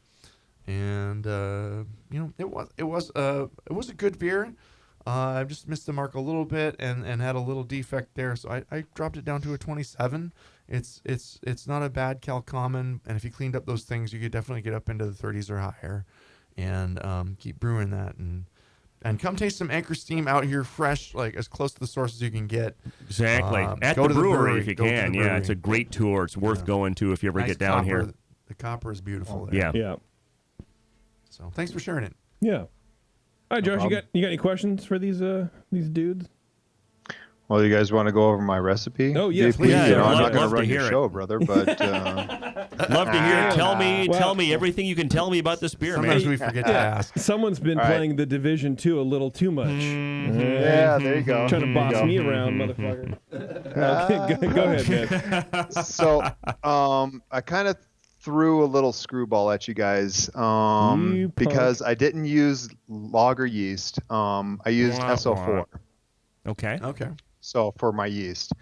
and it was a good beer. I just missed the mark a little bit and had a little defect there, so I dropped it down to a 27. It's not a bad Kilcommon, and if you cleaned up those things, you could definitely get up into the 30s or higher, and keep brewing that and come taste some Anchor Steam out here fresh, as close to the source as you can get. Exactly. At the brewery if you can. Yeah, it's a great tour. It's worth going to if you ever get down here. The copper is beautiful there. Yeah. So thanks for sharing it. Yeah. All right, Josh, you got any questions for these dudes? Well, you guys want to go over my recipe? Oh, yes, please. Yeah, I'm not going to run hear your it. show, brother, but love to hear it. Tell me everything you can tell me about this beer, sometimes man. we forget to ask. Someone's been playing the Division 2 a little too much. Yeah, there you go. Trying to boss me around, motherfucker. Okay, go ahead, man. So, I kind of threw a little screwball at you guys because I didn't use lager yeast. I used SO4. Okay. So for my yeast,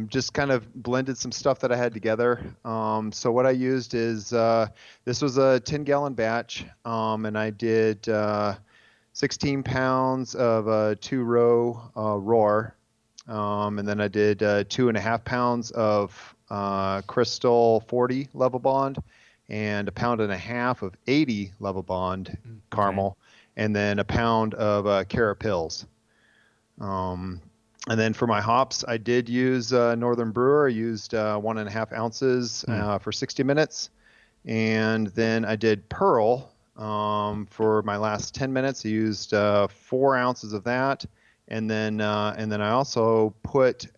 just kind of blended some stuff that I had together. So what I used is this was a 10-gallon batch, and I did 16 pounds of 2-row roar, and then I did 2.5 pounds of Crystal 40 level bond, and 1.5 pounds of 80 level bond caramel, and then a pound of Pivo Pils. And then for my hops, I did use Northern Brewer. I used 1.5 ounces for 60 minutes. And then I did Pearl for my last 10 minutes. I used 4 ounces of that. And then I also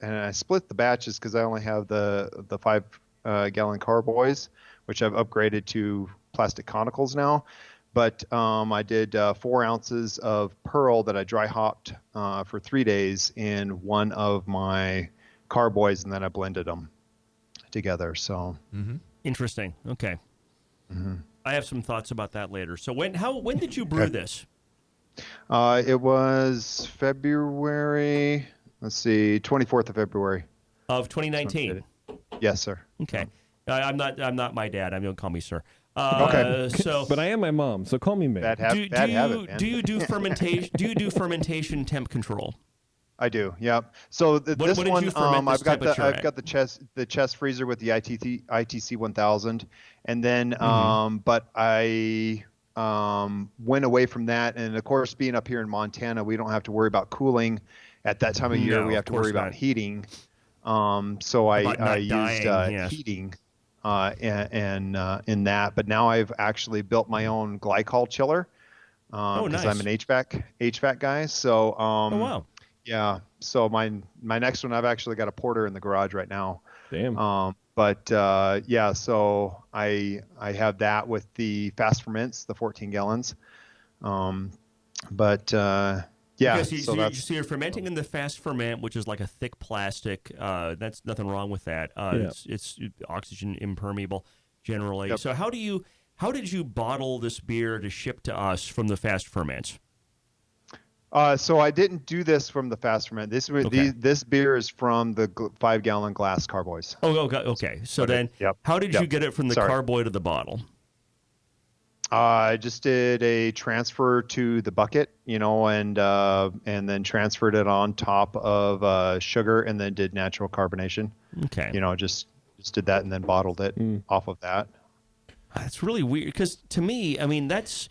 I split the batches because I only have the 5-gallon carboys, which I've upgraded to plastic conicals now. But I did 4 ounces of Pearl that I dry hopped for 3 days in one of my carboys, and then I blended them together. So Interesting. Okay. I have some thoughts about that later. So when did you brew this? It was February. Let's see, 24th of February Of 2019. Yes, sir. Okay. I'm not my dad. Don't call me sir. Okay. But I am my mom, so call me man. Bad habit, man. Do you do fermentation? Do you do fermentation temp control? I do. Yep. So this did one, you ferment this I've got temperature the chest freezer with the ITC 1000, and then but I went away from that, and of course, being up here in Montana, we don't have to worry about cooling at that time of year. No, we have to worry about heating. So I used heating. In that, but now I've actually built my own glycol chiller because I'm an HVAC guy. So oh wow, yeah. So my next one, I've actually got a porter in the garage right now. Damn. But yeah, so I have that with the fast ferments, the 14 gallons. But yeah, Okay, so you're fermenting in the fast ferment, which is like a thick plastic. That's nothing wrong with that. It's oxygen impermeable generally. Yep. So how did you bottle this beer to ship to us from the fast ferments? So I didn't do this from the fast ferment. This beer is from the 5-gallon glass carboys. Oh, okay. So then, how did you get it from the carboy to the bottle? I just did a transfer to the bucket, and then transferred it on top of sugar, and then did natural carbonation. Okay. Just did that and then bottled it off of that. That's really weird because to me, I mean, that's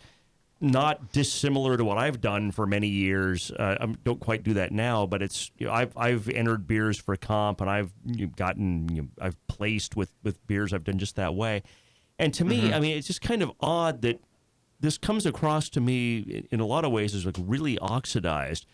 not dissimilar to what I've done for many years. I don't quite do that now, but it's I've entered beers for comp, and I've I've placed with beers I've done just that way. And to me, I mean, it's just kind of odd that this comes across to me in a lot of ways as like really oxidized.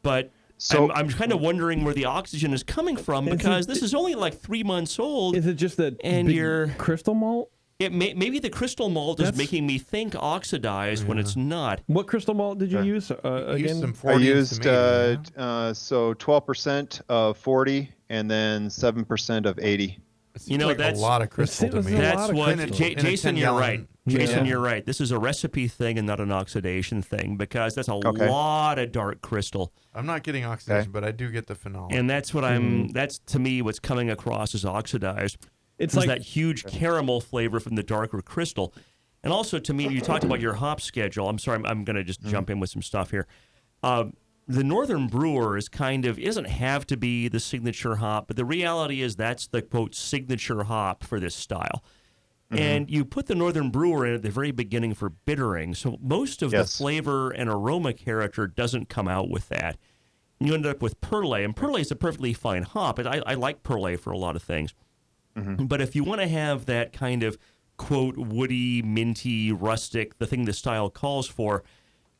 But so I'm kind of wondering where the oxygen is coming from because this is only like 3 months old. Is it just that your crystal malt? Maybe the crystal malt is making me think oxidized when it's not. What crystal malt did you use again? I used so 12% of 40 and then 7% of 80. That's a lot of crystal to me. That's what Jason. You're right. Jason, you're right. This is a recipe thing and not an oxidation thing because that's a lot of dark crystal. I'm not getting oxidation, but I do get the phenol. And that's what that's to me what's coming across as oxidized. It's like that huge caramel flavor from the darker crystal. And also to me, you talked about your hop schedule. I'm sorry, I'm going to just jump in with some stuff here. The Northern Brewer doesn't have to be the signature hop, but the reality is that's the, quote, signature hop for this style. And you put the Northern Brewer in at the very beginning for bittering, so most of the flavor and aroma character doesn't come out with that. And you end up with Perle, and Perle is a perfectly fine hop. I like Perle for a lot of things. But if you want to have that kind of, quote, woody, minty, rustic, the thing the style calls for,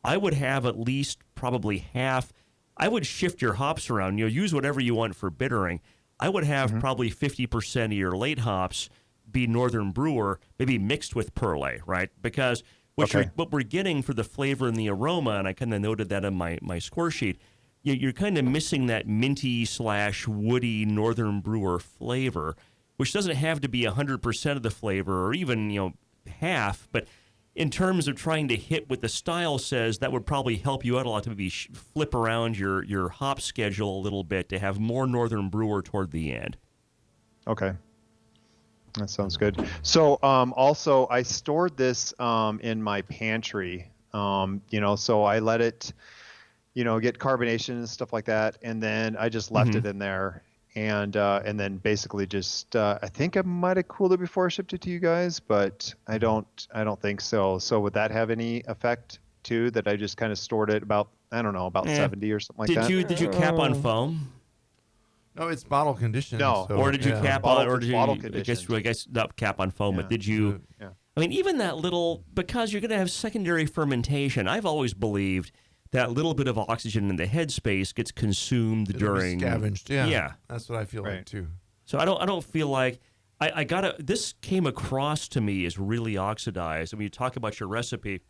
I would have at least probably half. I would shift your hops around. Use whatever you want for bittering. I would have probably 50% of your late hops be Northern Brewer, maybe mixed with Perle, right? Because what we're getting for the flavor and the aroma, and I kind of noted that in my score sheet, you're kind of missing that minty/woody Northern Brewer flavor, which doesn't have to be 100% of the flavor or even half, but in terms of trying to hit what the style says, that would probably help you out a lot to maybe flip around your hop schedule a little bit to have more Northern Brewer toward the end. Okay. That sounds good. So also I stored this in my pantry, so I let it, get carbonation and stuff like that. And then I just left it in there. And then basically just I think I might have cooled it before I shipped it to you guys, but I don't think so. So would that have any effect too? That I just kind of stored it about 70 or something like that. Did you cap on foam? No, it's bottle conditioned. No, or did you cap on? Or did you? I guess not cap on foam, but did you? Yeah. I mean, even that little, because you're going to have secondary fermentation. I've always believed that little bit of oxygen in the headspace gets consumed during scavenged. Yeah, that's what I feel like too. So I don't feel like I gotta. This came across to me as really oxidized. And when you talk about your recipe,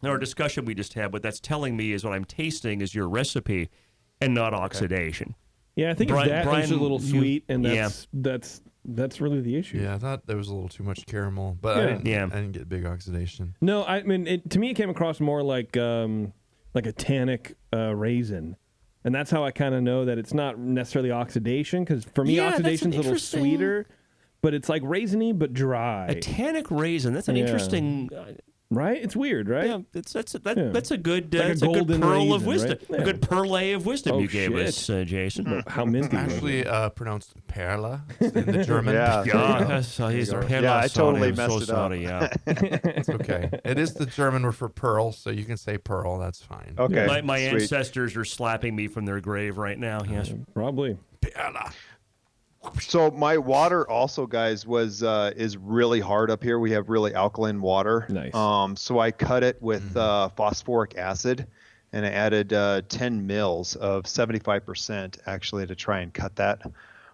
our discussion we just had, what that's telling me is what I'm tasting is your recipe, and not oxidation. Yeah, I think Brian, it's a little sweet, and that's really the issue. Yeah, I thought there was a little too much caramel, but I didn't get big oxidation. No, I mean, to me, it came across more like a tannic raisin. And that's how I kind of know that it's not necessarily oxidation, because for me, oxidation's a little sweeter, but it's like raisiny but dry. A tannic raisin, that's an interesting... Right? It's weird, right? Yeah, that's a good good pearl of wisdom. Right? Yeah. A good perle of wisdom you gave us, Jason. How minty. Actually pronounced perla in the German. I totally messed it up. Yeah. It's okay. It is the German word for pearl, so you can say pearl. That's fine. Okay. My ancestors are slapping me from their grave right now. Yes, probably. Perla. So my water also, guys, is really hard up here. We have really alkaline water. Nice. So I cut it with phosphoric acid, and I added 10 mils of 75% actually to try and cut that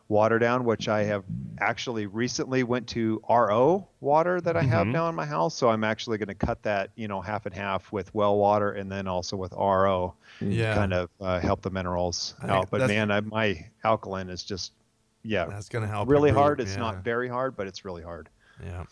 water down, which I have actually recently went to RO water that I have now in my house. So I'm actually going to cut that, half and half with well water and then also with RO to kind of help the minerals out. But man, my alkaline is just, that's going to help. Really hard. It's not very hard, but it's really hard. Yeah.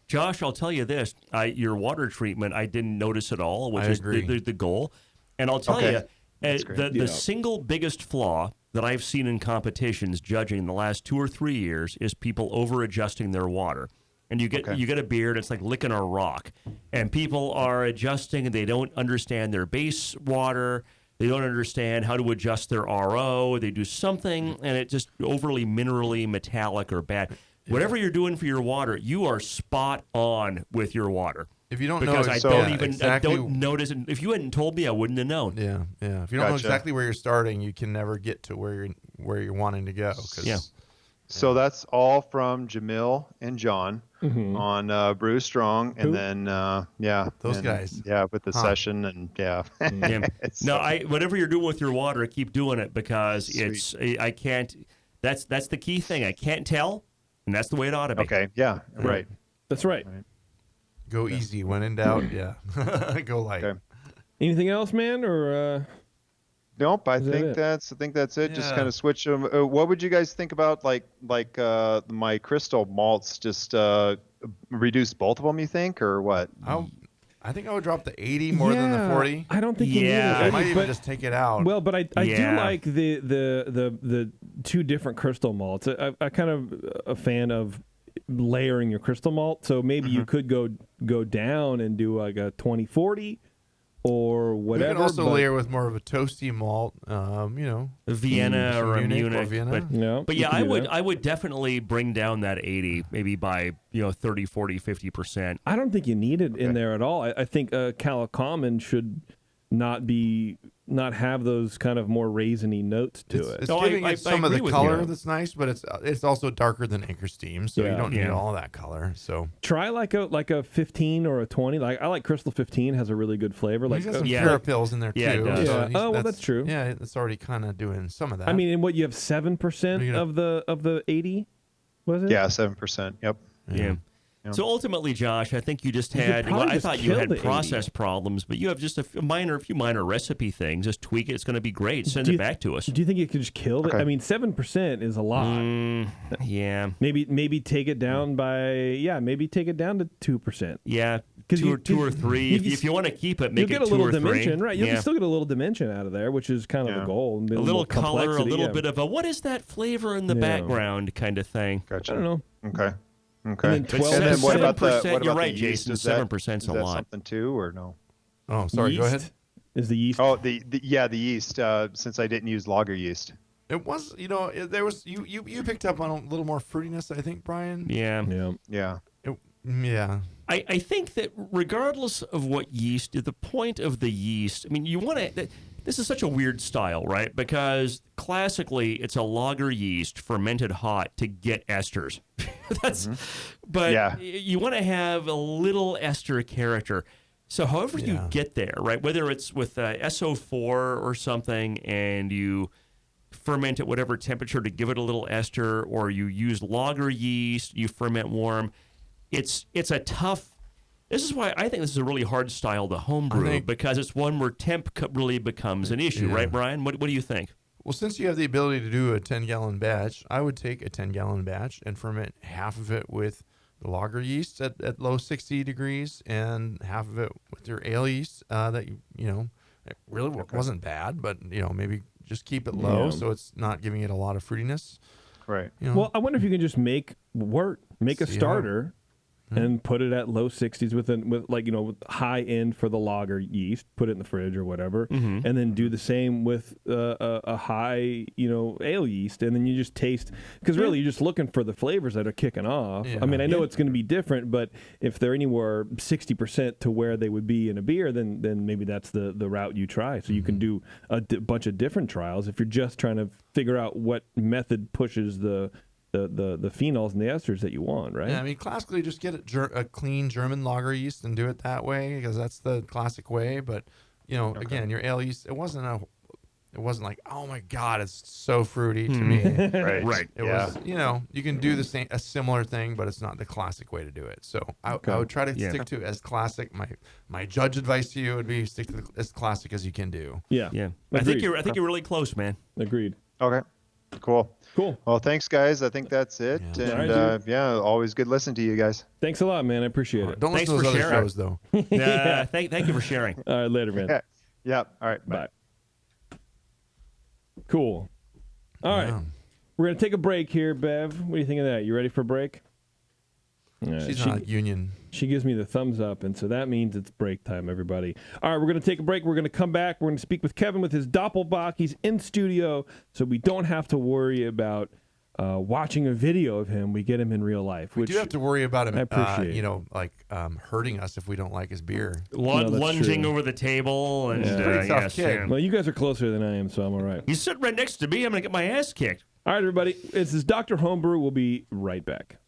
Josh, I'll tell you this: your water treatment, I didn't notice at all, which is the goal. And I'll tell you, the single biggest flaw that I've seen in competitions judging in the last 2 or 3 years is people over adjusting their water. And you get a beer, and it's like licking a rock. And people are adjusting, and they don't understand their base water. They don't understand how to adjust their RO. They do something, and it just overly minerally, metallic, or bad. Yeah. Whatever you're doing for your water, you are spot on with your water. If you don't know, I don't notice. If you hadn't told me, I wouldn't have known. Yeah. If you don't know exactly where you're starting, you can never get to where you're wanting to go. So that's all from Jamil and John on Brew Strong, and then those guys, with the session and No, whatever you're doing with your water, keep doing it because I can't. That's the key thing. I can't tell, and that's the way it ought to be. Okay. Yeah. Right. That's right. Go easy when in doubt. Yeah. Go light. Okay. Anything else, man, or? Nope, I think that's it. Yeah. Just kind of switch them. What would you guys think about like my crystal malts? Just reduce both of them, you think, or what? I think I would drop the 80 more than the 40. I don't think you need it. I might even just take it out. Well, but I do like the two different crystal malts. I kind of a fan of layering your crystal malt. So maybe you could go down and do like a 20-40. Or whatever. You can also layer with more of a toasty malt, a Vienna or a Munich. But I would definitely bring down that 80, maybe by 30, 40, 50%. I don't think you need it in there at all. I think Cala Common should not have those kind of more raisiny notes to it. It's giving it some of the color that's nice, but it's also darker than Anchor Steam, so you don't need all that color. So try like a 15 or a 20. Like I like Crystal 15 has a really good flavor. Like some Pivo Pils in there too. It does. So that's true. Yeah, it's already kind of doing some of that. I mean, and what you have 7% of the 80, was it? Yeah, 7%. Yep. Yeah. So ultimately, Josh, I think you just had. I thought you had process problems, but you have just a few minor recipe things. Just tweak it; it's going to be great. Send it back to us. Do you think you could just kill it? I mean, 7% is a lot. Yeah. Maybe take it down maybe take it down to 2%. Yeah, two or three. If you want to keep it, make it 2 or 3. You'll get a little dimension, right? You'll still get a little dimension out of there, which is kind of the goal. A little color, a little bit of a what is that flavor in the background kind of thing. Gotcha. I don't know. Okay. And then what about the You're right, the Jason. 7%'s a lot. Is that something too, or no? Oh, sorry. Yeast? Go ahead. Is the yeast? Oh, the yeast. Since I didn't use lager yeast, it was there was you picked up on a little more fruitiness, I think, Brian. Yeah. I think that regardless of what yeast, the point of the yeast, I mean, you want to. This is such a weird style, right? Because classically, it's a lager yeast fermented hot to get esters. But you want to have a little ester character. So however you get there, right? Whether it's with SO4 or something, and you ferment at whatever temperature to give it a little ester, or you use lager yeast, you ferment warm. It's a tough. This is why I think this is a really hard style to homebrew, because it's one where temp really becomes an issue, right, Brian? What do you think? Well, since you have the ability to do a 10-gallon batch, I would take a 10-gallon batch and ferment half of it with the lager yeast at low 60 degrees and half of it with your ale yeast that it really wasn't bad, but maybe just keep it low so it's not giving it a lot of fruitiness. Right. Well, I wonder if you can just make a starter. And put it at low 60s with high end for the lager yeast. Put it in the fridge or whatever, and then do the same with a high ale yeast, and then you just taste, because really you're just looking for the flavors that are kicking off. I mean, I know it's going to be different, but if they're anywhere 60% to where they would be in a beer, then maybe that's the route you try. So you can do a bunch of different trials if you're just trying to figure out what method pushes the phenols and the esters that you want, right? Yeah, I mean, classically, just get a clean German lager yeast and do it that way, because that's the classic way. But again, your ale yeast, it wasn't It wasn't like, oh my God, it's so fruity to me. Right. It was, you can do a similar thing, but it's not the classic way to do it. So I would try to stick to as classic. My judge advice to you would be stick to as classic as you can do. Yeah. I think you're really close, man. Agreed. Okay. Cool. Well, thanks, guys. I think that's it. Yeah. And always good listening to you guys. Thanks a lot, man. I appreciate it. Don't listen to those other shows, though. Thank you for sharing. All right, later, man. Yeah. All right. Bye. Cool. All right. We're going to take a break here, Bev. What do you think of that? You ready for a break? She's not union. She gives me the thumbs up, and so that means it's break time, everybody. All right, we're going to take a break. We're going to come back. We're going to speak with Kevin with his Doppelbock. He's in studio, so we don't have to worry about watching a video of him. We get him in real life. We do have to worry about him, I appreciate. Hurting us if we don't like his beer. Lunging over the table. And, Well, you guys are closer than I am, so I'm all right. You sit right next to me. I'm going to get my ass kicked. All right, everybody. This is Dr. Homebrew. We'll be right back.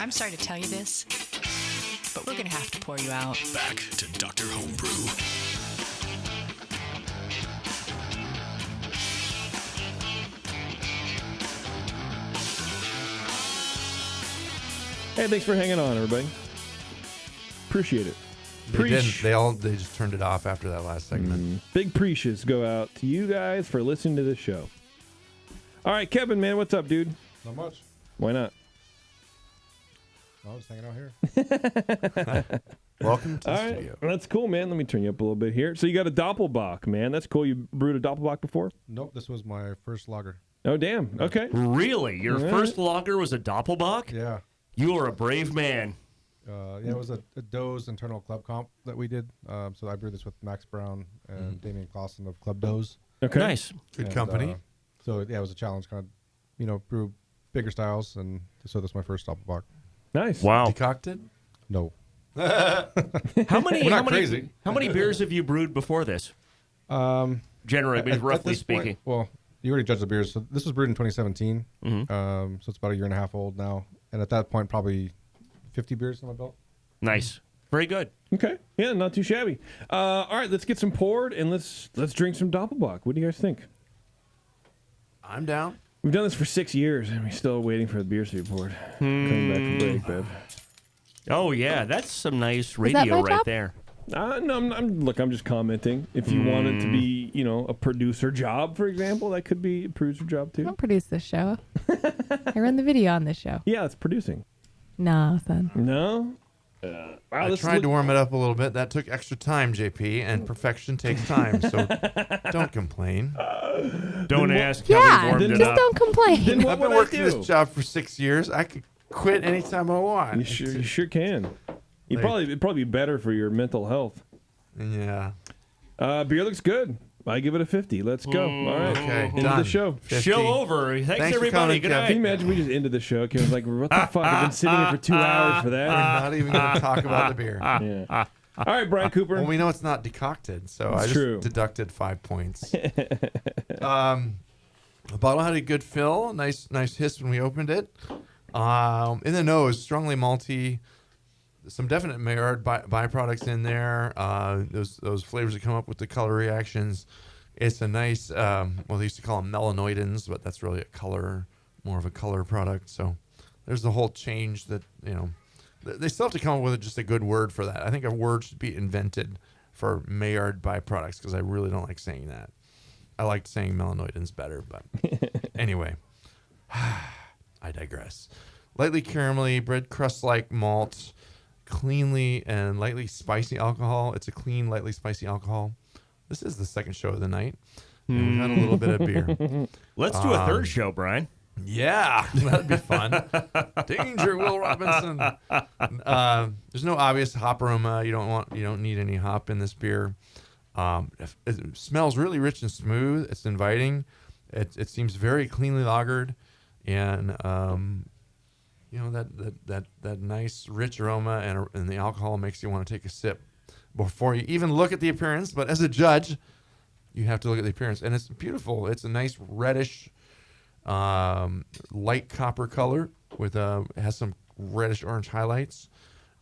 I'm sorry to tell you this, but we're going to have to pour you out. Back to Dr. Homebrew. Hey, thanks for hanging on, everybody. Appreciate it. They didn't. They just turned it off after that last segment. Big preaches go out to you guys for listening to this show. All right, Kevin, man, what's up, dude? Not much. Why not? I was hanging out here. Welcome to the All right. studio. That's cool, man. Let me turn you up a little bit here. So you got a Doppelbock, man. That's cool. You brewed a Doppelbock before? Nope, this was my first lager. Oh, damn. Okay. Really? Your first lager was a Doppelbock? Yeah. You are a brave man. Yeah, it was a Doe's internal club comp that we did. So I brewed this with Max Brown and Damian Clausen of Club Doe's. Okay. Nice. Good company. So yeah, it was a challenge, kind of, brew bigger styles, and so that's my first Doppelbock. Nice. Wow. Decocted? No. How many? We're not how many, crazy. How many beers have you brewed before this? Generally, At roughly this point- speaking. well, you already judged the beers. So this was brewed in 2017. Mm-hmm. So it's about a year and a half old now. And at that point, probably 50 beers on my belt. Nice. Very good. Okay. Yeah, not too shabby. All right, let's get some poured and let's drink some Doppelbock. What do you guys think? I'm down. We've done this for 6 years and we're still waiting for the beers to be poured. Coming back from break, Bev. Oh, yeah. That's some nice that radio my right job? there. No, I'm just commenting. If you want it to be, a producer job, for example, that could be a producer job I too. don't produce this show. I run the video on this show. Yeah, it's producing. No, son. No? I tried to warm it up a little bit. That took extra time, JP, and perfection takes time. So don't complain. Don't ask how we Yeah, warmed it just up. don't complain. Then what I've been would I working do? this job for 6 years. I could quit anytime I want. You sure can. It'd probably be better for your mental health. Yeah. Beer looks good. I give it a 50. Let's go. All right. Okay, End of done. the show. 50. Show over. Thanks for everybody. coming, Good Kev. night. Can you imagine we just ended the show? Kevin's like, what the fuck? I've been sitting here for 2 hours for We're that. not even going to talk about the beer. Yeah. All right, Brian Cooper. Well, we know it's not decocted, so I just true. deducted 5 points. The bottle had a good fill, nice hiss when we opened it. In the nose, strongly malty, some definite Maillard byproducts in there. Those flavors that come up with the color reactions. It's a nice, they used to call them melanoidins, but that's really more of a color product. So there's the whole change that, they still have to come up with just a good word for that. I think a word should be invented for Maillard byproducts because I really don't like saying that. I liked saying melanoidins better, but anyway, I digress. Lightly caramelly, bread crust-like malt, cleanly and lightly spicy alcohol. It's a clean, lightly spicy alcohol. This is the second show of the night, and we've had a little bit of beer. Let's do a third show, Brian. Yeah, that'd be fun. Danger, Will Robinson. There's no obvious hop aroma. You don't need any hop in this beer. It smells really rich and smooth. It's inviting. It seems very cleanly lagered, and that nice rich aroma and the alcohol makes you want to take a sip before you even look at the appearance. But as a judge, you have to look at the appearance, and it's beautiful. It's a nice reddish, light copper color with it has some reddish orange highlights.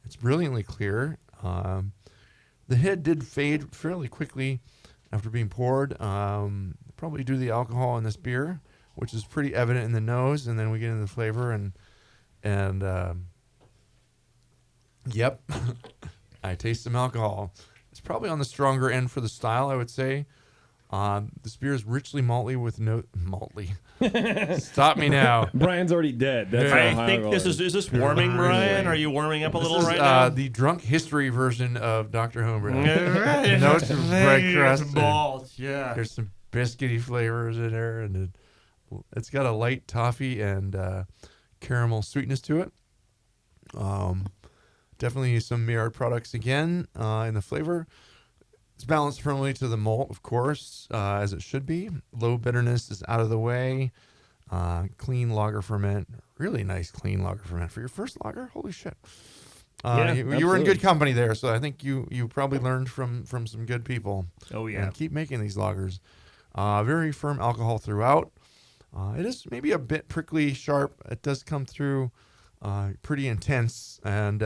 It's brilliantly clear. The head did fade fairly quickly after being poured. Probably due to the alcohol in this beer, which is pretty evident in the nose, and then we get into the flavor and yep, I taste some alcohol. It's probably on the stronger end for the style, I would say. This beer is richly malty with malty. Stop me now. Brian's already dead. That's I how high think alcohol is this warming, Brian? Are you warming up a little right now? The drunk history version of Dr. Homebrew. Notes of bread crust. Balls, yeah. There's some biscuity flavors in there, and it's got a light toffee and caramel sweetness to it. Definitely some Maillard products again in the flavor. It's balanced firmly to the malt, of course, as it should be. Low bitterness is out of the way. Clean lager ferment. Really nice clean lager ferment. For your first lager, holy shit. You were in good company there, so I think you probably learned from some good people. Oh, yeah. And keep making these lagers. Very firm alcohol throughout. It is maybe a bit prickly, sharp. It does come through pretty intense. And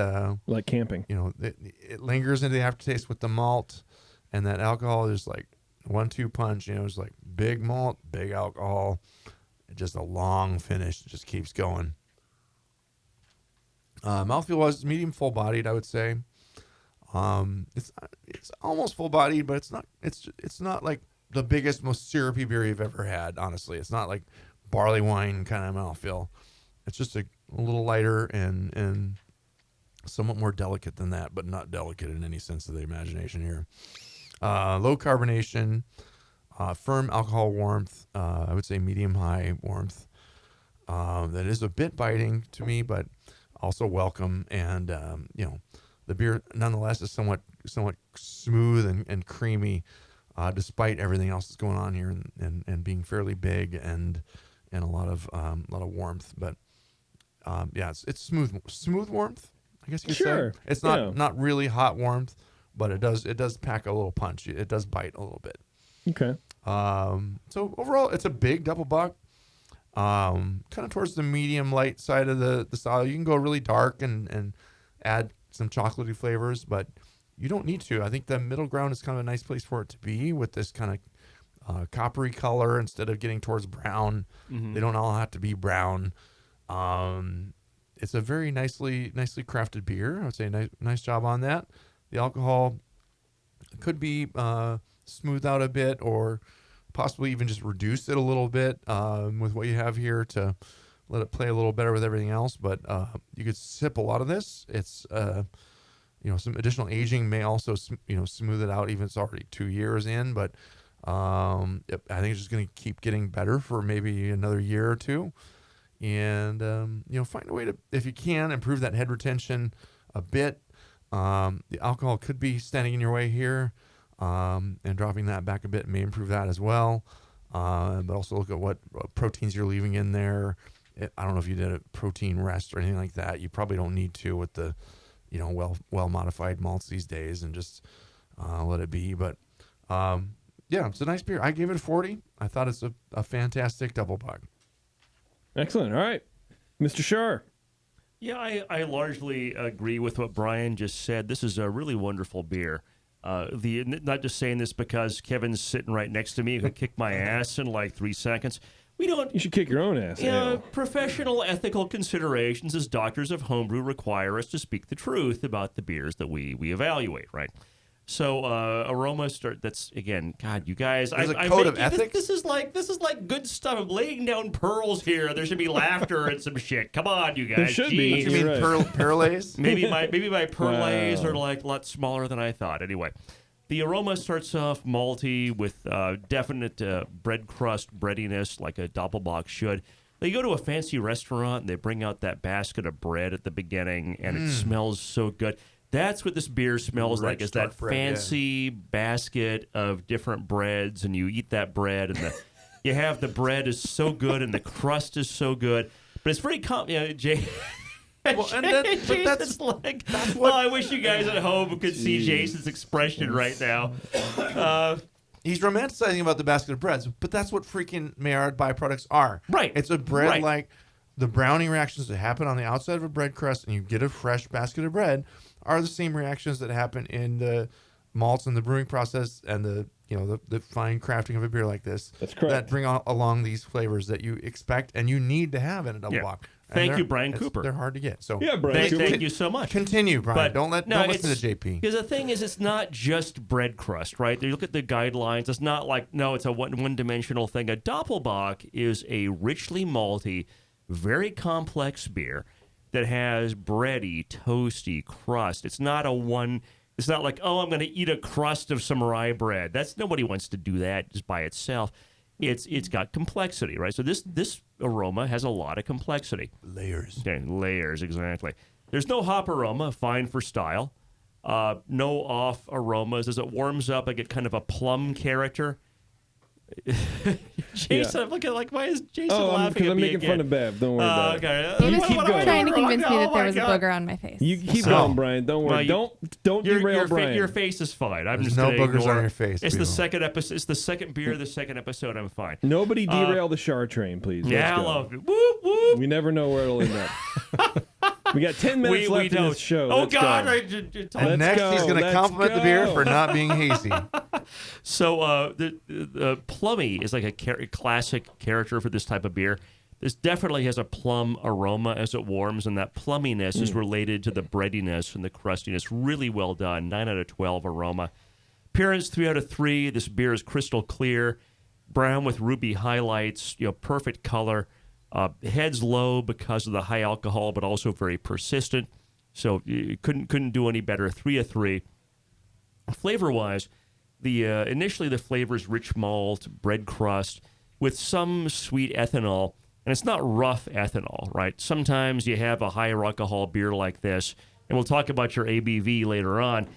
like camping. It lingers into the aftertaste with the malt. And that alcohol is like 1-2 punch. It's like big malt, big alcohol. Just a long finish. It just keeps going. Mouthfeel was medium full bodied, I would say. It's almost full bodied, but it's not like the biggest, most syrupy beer you've ever had. Honestly, it's not like barley wine kind of mouthfeel. It's just a little lighter and somewhat more delicate than that, but not delicate in any sense of the imagination here. Low carbonation, firm alcohol warmth. I would say medium-high warmth. That is a bit biting to me, but also welcome. And the beer nonetheless is somewhat smooth and creamy, despite everything else that's going on here, and being fairly big and a lot of warmth. But it's smooth warmth, I guess you could say. It's not really hot warmth, but it does pack a little punch. It does bite a little bit. Okay. So overall, it's a big Doppelbock. Kind of towards the medium light side of the style. You can go really dark and add some chocolatey flavors, but you don't need to. I think the middle ground is kind of a nice place for it to be, with this kind of coppery color instead of getting towards brown. They don't all have to be brown. It's a very nicely crafted beer. I would say nice job on that. The alcohol could be smoothed out a bit, or possibly even just reduce it a little bit with what you have here to let it play a little better with everything else. But you could sip a lot of this. It's some additional aging may also smooth it out, even if it's already 2 years in. But I think it's just going to keep getting better for maybe another year or two. And find a way to, if you can, improve that head retention a bit. The alcohol could be standing in your way here. And dropping that back a bit may improve that as well. But also look at what proteins you're leaving in there. I don't know if you did a protein rest or anything like that. You probably don't need to with the, well modified malts these days, and just let it be. But it's a nice beer. I gave it a 40. I thought it's a fantastic Doppelbock. Excellent. All right, Mr. Shar. Yeah, I largely agree with what Brian just said. This is a really wonderful beer. Not just saying this because Kevin's sitting right next to me, who could kick my ass in like 3 seconds. You should kick your own ass. Professional ethical considerations as doctors of homebrew require us to speak the truth about the beers that we evaluate, right? So aroma that's again, God, you guys. There's a code of ethics. This is like good stuff. I'm laying down pearls here. There should be laughter and some shit. Come on, you guys. There should be. You mean perlays? Maybe my perlays are like a lot smaller than I thought. Anyway, the aroma starts off malty with definite bread crust breadiness, like a Doppelbock should. You go to a fancy restaurant and they bring out that basket of bread at the beginning, and it smells so good. That's what this beer smells like, is that fancy basket of different breads, and you eat that bread, and you have the bread is so good, and the crust is so good. But it's very Jay. Well, and Jason's that's what. I wish you guys at home could see Jason's expression right now. He's romanticizing about the basket of breads, but that's what freaking Maillard byproducts are. Right. It's a bread like the browning reactions that happen on the outside of a bread crust, and you get a fresh basket of bread, are the same reactions that happen in the malts and the brewing process and the fine crafting of a beer like this. That's correct. That bring along these flavors that you expect and you need to have in a Doppelbock. Yeah. Thank you, Brian Cooper. They're hard to get. So Brian Cooper. Thank you so much. Continue, Brian. Don't listen to JP. Because the thing is, it's not just bread crust, right? You look at the guidelines. It's not like, it's a one-dimensional thing. A Doppelbock is a richly malty, very complex beer that has bready, toasty crust. It's not it's not like, I'm going to eat a crust of some rye bread. Nobody wants to do that just by itself. It's got complexity, right? So this aroma has a lot of complexity. Layers. Okay, layers, exactly. There's no hop aroma, fine for style. No off aromas. As it warms up, I get kind of a plum character. Jason, I'm looking like, why is Jason laughing because at I'm me making again? fun of Bev. Don't worry about it. He was trying to convince me that there was a booger on my face. You keep going, Brian. Don't worry. Don't derail Brian. Your face is fine. I'm There's just no gonna boogers ignore. on your face. It's the second episode. It's the second beer of the second episode. I'm fine. Nobody derail the Char train, please. Yeah, I love it. Whoop whoop. We never know where it'll end up. We got 10 minutes left in this show. Oh, Let's God. go. And next, he's going to compliment the beer for not being hazy. So the plummy is like a classic character for this type of beer. This definitely has a plum aroma as it warms, and that plumminess is related to the breadiness and the crustiness. Really well done. 9 out of 12 aroma. Appearance, 3 out of 3. This beer is crystal clear. brown with ruby highlights, perfect color. Heads low because of the high alcohol, but also very persistent. So you couldn't do any better. 3 of 3. Flavor-wise, initially the flavor is rich malt, bread crust, with some sweet ethanol. And it's not rough ethanol, right? Sometimes you have a higher alcohol beer like this, and we'll talk about your ABV later on.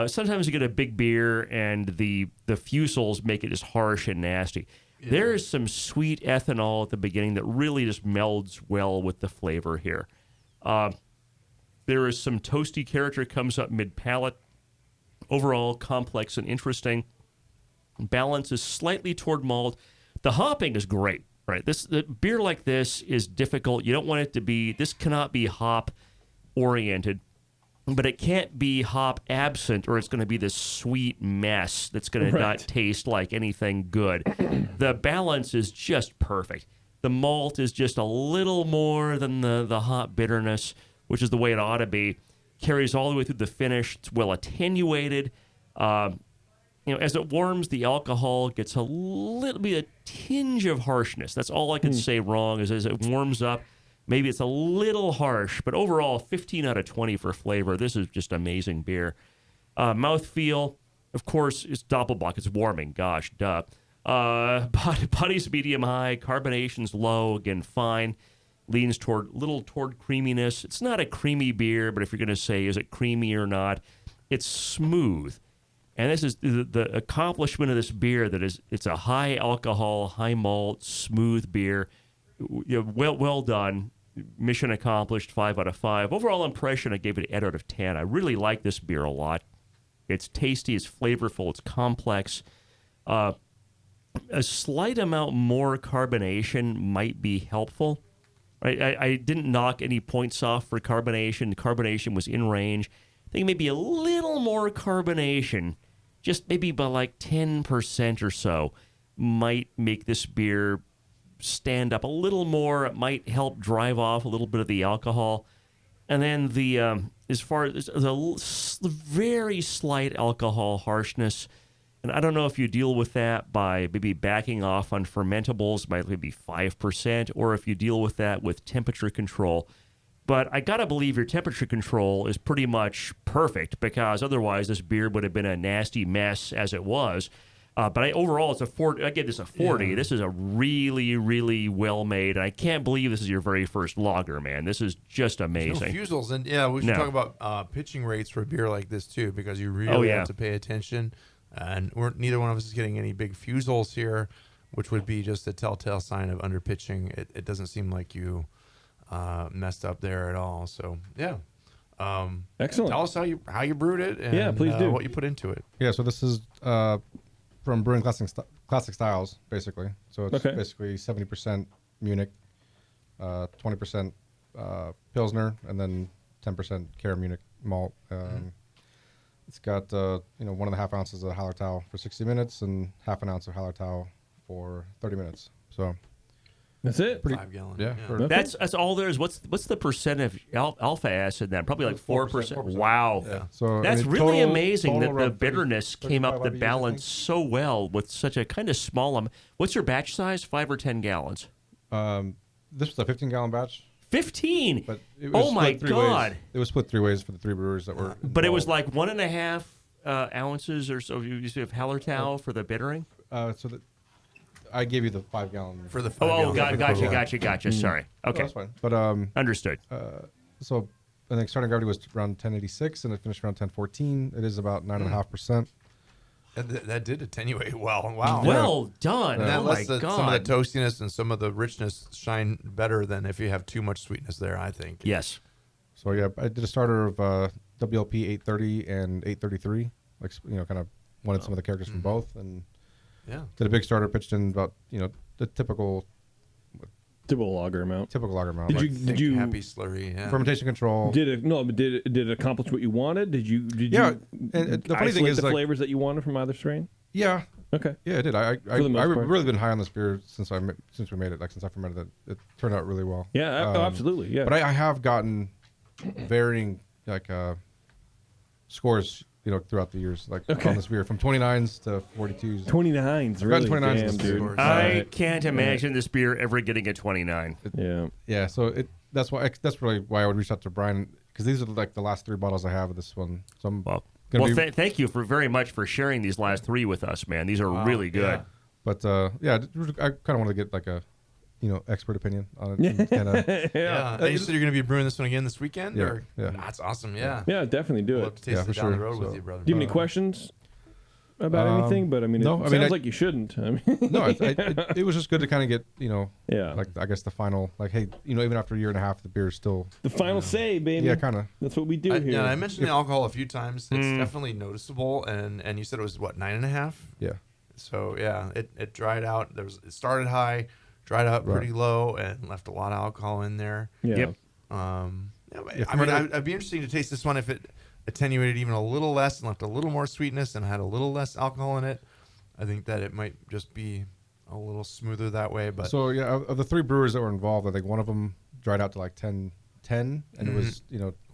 Sometimes you get a big beer, and the fusels make it just harsh and nasty. Yeah. There is some sweet ethanol at the beginning that really just melds well with the flavor here. There is some toasty character comes up mid-palate. Overall, complex and interesting. Balance is slightly toward malt. The hopping is great, right? The beer like this is difficult. You don't want it to be, this cannot be hop-oriented, but it can't be hop absent, or it's going to be this sweet mess that's going to not taste like anything good. The balance is just perfect. The malt is just a little more than the hop bitterness, which is the way it ought to be. Carries all the way through the finish. It's well attenuated. As it warms, the alcohol gets a little bit, a tinge of harshness. That's all I can say wrong is as it warms up, maybe it's a little harsh, but overall, 15 out of 20 for flavor. This is just amazing beer. Mouthfeel, of course, it's Doppelbock. It's warming. Gosh, duh. Body's medium high. Carbonation's low. Again, fine. Leans toward creaminess. It's not a creamy beer, but if you're going to say, is it creamy or not, it's smooth. And this is the accomplishment of this beer, that it's a high alcohol, high malt, smooth beer. Well done. Mission accomplished, 5 out of 5. Overall impression, I gave it an 8 out of 10. I really like this beer a lot. It's tasty, it's flavorful, it's complex. A slight amount more carbonation might be helpful. I didn't knock any points off for carbonation. Carbonation was in range. I think maybe a little more carbonation, just maybe by like 10% or so, might make this beer stand up a little more. It might help drive off a little bit of the alcohol. And then as far as the very slight alcohol harshness, and I don't know if you deal with that by maybe backing off on fermentables, might maybe 5%, or if you deal with that with temperature control. But I got to believe your temperature control is pretty much perfect, because otherwise this beer would have been a nasty mess as it was. But overall, it's a 40. I give this a 40. Yeah. This is a really, really well-made. And I can't believe this is your very first lager, man. This is just amazing. There's no fusels. And, we should talk about pitching rates for a beer like this, too, because you really have to pay attention. And neither one of us is getting any big fusels here, which would be just a telltale sign of underpitching. It doesn't seem like you messed up there at all. So, yeah. Excellent. Tell us how you brewed it and please do. What you put into it. Yeah, so this is from Brewing Classic Styles, basically. So it's basically 70% Munich, 20% Pilsner, and then 10% Care Munich malt. It's got 1.5 ounces of Hallertau for 60 minutes and half an ounce of Hallertau for 30 minutes. So that's it. 5 gallon. Yeah. That's all there is. What's the percent of alpha acid then? Probably like 4%. Wow. Yeah. So that's really amazing that the bitterness came up the IBUs, balance so well with such a kind of small. What's your batch size? 5 or 10 gallons? This was a 15-gallon batch. 15. But it was my God! It was split 3 ways for the 3 brewers that were. But it was like 1.5 ounces or so. You have Hallertau for the bittering. So that I gave you the 5 gallon for the 5 gallon. Gotcha. Sorry. Okay, that's fine. But understood. So I think starting gravity was around 1086, and it finished around 1014. It is about 9.5%. That did attenuate well. Wow. Well done. And that lets God. some of the toastiness and some of the richness shine better than if you have too much sweetness there, I think. Yes. So, I did a starter of WLP 830 and 833. Like, kind of wanted some of the characters from both. And did a big starter, pitched in about, the typical lager amount. Did you happy slurry? Yeah. Fermentation control. Did it accomplish what you wanted? Did you and the funny thing is the flavors that you wanted from either strain? Yeah. Okay. Yeah, I did. I've really been high on this beer since we made it. Like since I fermented it, it turned out really well. Yeah, absolutely. Yeah. But I have gotten varying scores throughout the years, like on this beer, from 29s to 42s. 29s, really? 29s Damn, this beer. dude. I can't imagine this beer ever getting a 29. Yeah. So that's really why I would reach out to Brian, because these are like the last 3 bottles I have of this one. So I'm thank you very much for sharing these last 3 with us, man. These are really good. Yeah. But I kind of wanted to get like a expert opinion on it. And you said you're going to be brewing this one again this weekend? Yeah. Or? Yeah. That's awesome. Yeah. Yeah, definitely do We'll it. have to taste it down the road with you, brother. Do you have any questions about anything? But I mean, it sounds like you shouldn't. I mean, no, it was just good to kind of get like I guess the final, like, hey, even after a year and a half, the beer is still the final say, baby. Yeah, kind of. That's what we do here. Yeah, I mentioned the alcohol a few times. It's definitely noticeable, and you said it was what, 9.5? Yeah. So yeah, it dried out. It started high, dried out pretty low, and left a lot of alcohol in there. Yeah. Yep. I mean, I'd be interesting to taste this one if it attenuated even a little less and left a little more sweetness and had a little less alcohol in it. I think that it might just be a little smoother that way. But so yeah, of the 3 brewers that were involved, I think one of them dried out to like 10, and it was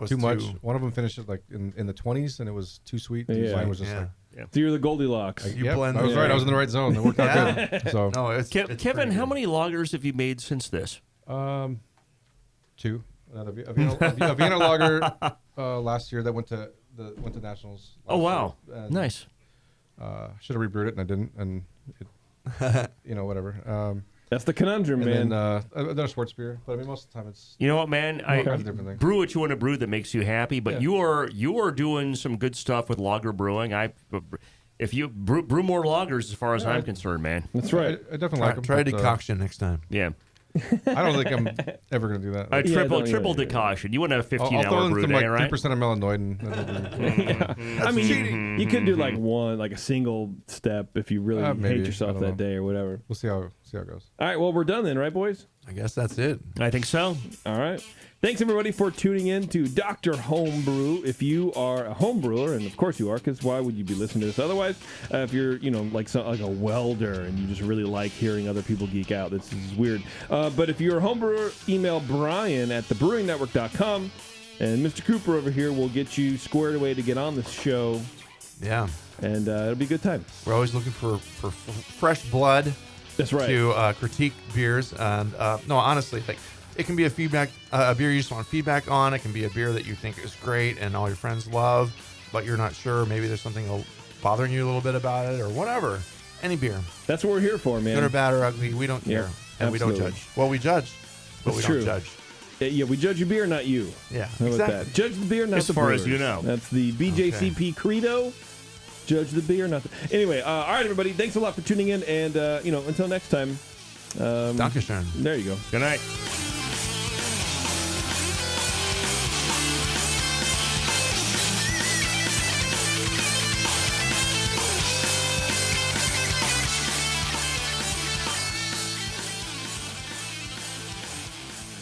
too much. One of them finished it like in the 20s, and it was too sweet. Yeah. Mine was just So you're the Goldilocks. You blend. I was right. I was in the right zone. It worked out good. So no, it's Kevin, how many lagers have you made since this? 2. A Vienna lager last year that went to nationals. Oh wow, nice. Should have rebrewed it, and I didn't, and it, whatever. That's the conundrum, man. And then a sports beer, but I mean, most of the time it's. You know what, man? Brew what you want to brew that makes you happy, but you are doing some good stuff with lager brewing. If you brew more lagers, as far as I'm concerned, man. That's right. I definitely like them. Try a decoction next time. Yeah. I don't think I'm ever going to do that. A triple decoction. You want a 15-hour brew some, day, like, right? 3% of melanoid. I mean, you could do like a single step if you really hate yourself that day or whatever. We'll see how it goes. All right, well, we're done then, right, boys? I guess that's it. I think so. All right. Thanks, everybody, for tuning in to Dr. Homebrew. If you are a home brewer, and of course you are, because why would you be listening to this otherwise? If you're, like a welder and you just really like hearing other people geek out, this is weird. But if you're a home brewer, email Brian at thebrewingnetwork.com, and Mr. Cooper over here will get you squared away to get on this show. Yeah. And it'll be a good time. We're always looking for fresh blood. That's right. To critique beers. And no, honestly, like, it can be a beer you just want feedback on. It can be a beer that you think is great and all your friends love, but you're not sure. Maybe there's something bothering you a little bit about it or whatever. Any beer. That's what we're here for, man. Good or bad or ugly, we don't care. And absolutely. We don't judge. Well, we judge, but That's we true. don't judge. Yeah, we judge your beer, not you. Yeah, How about that? Judge the beer, not as the far brewers. as you know. That's the BJCP credo. Judge the beer, not the... Anyway, all right, everybody. Thanks a lot for tuning in. And, until next time. Dankeschön. There you go. Good night.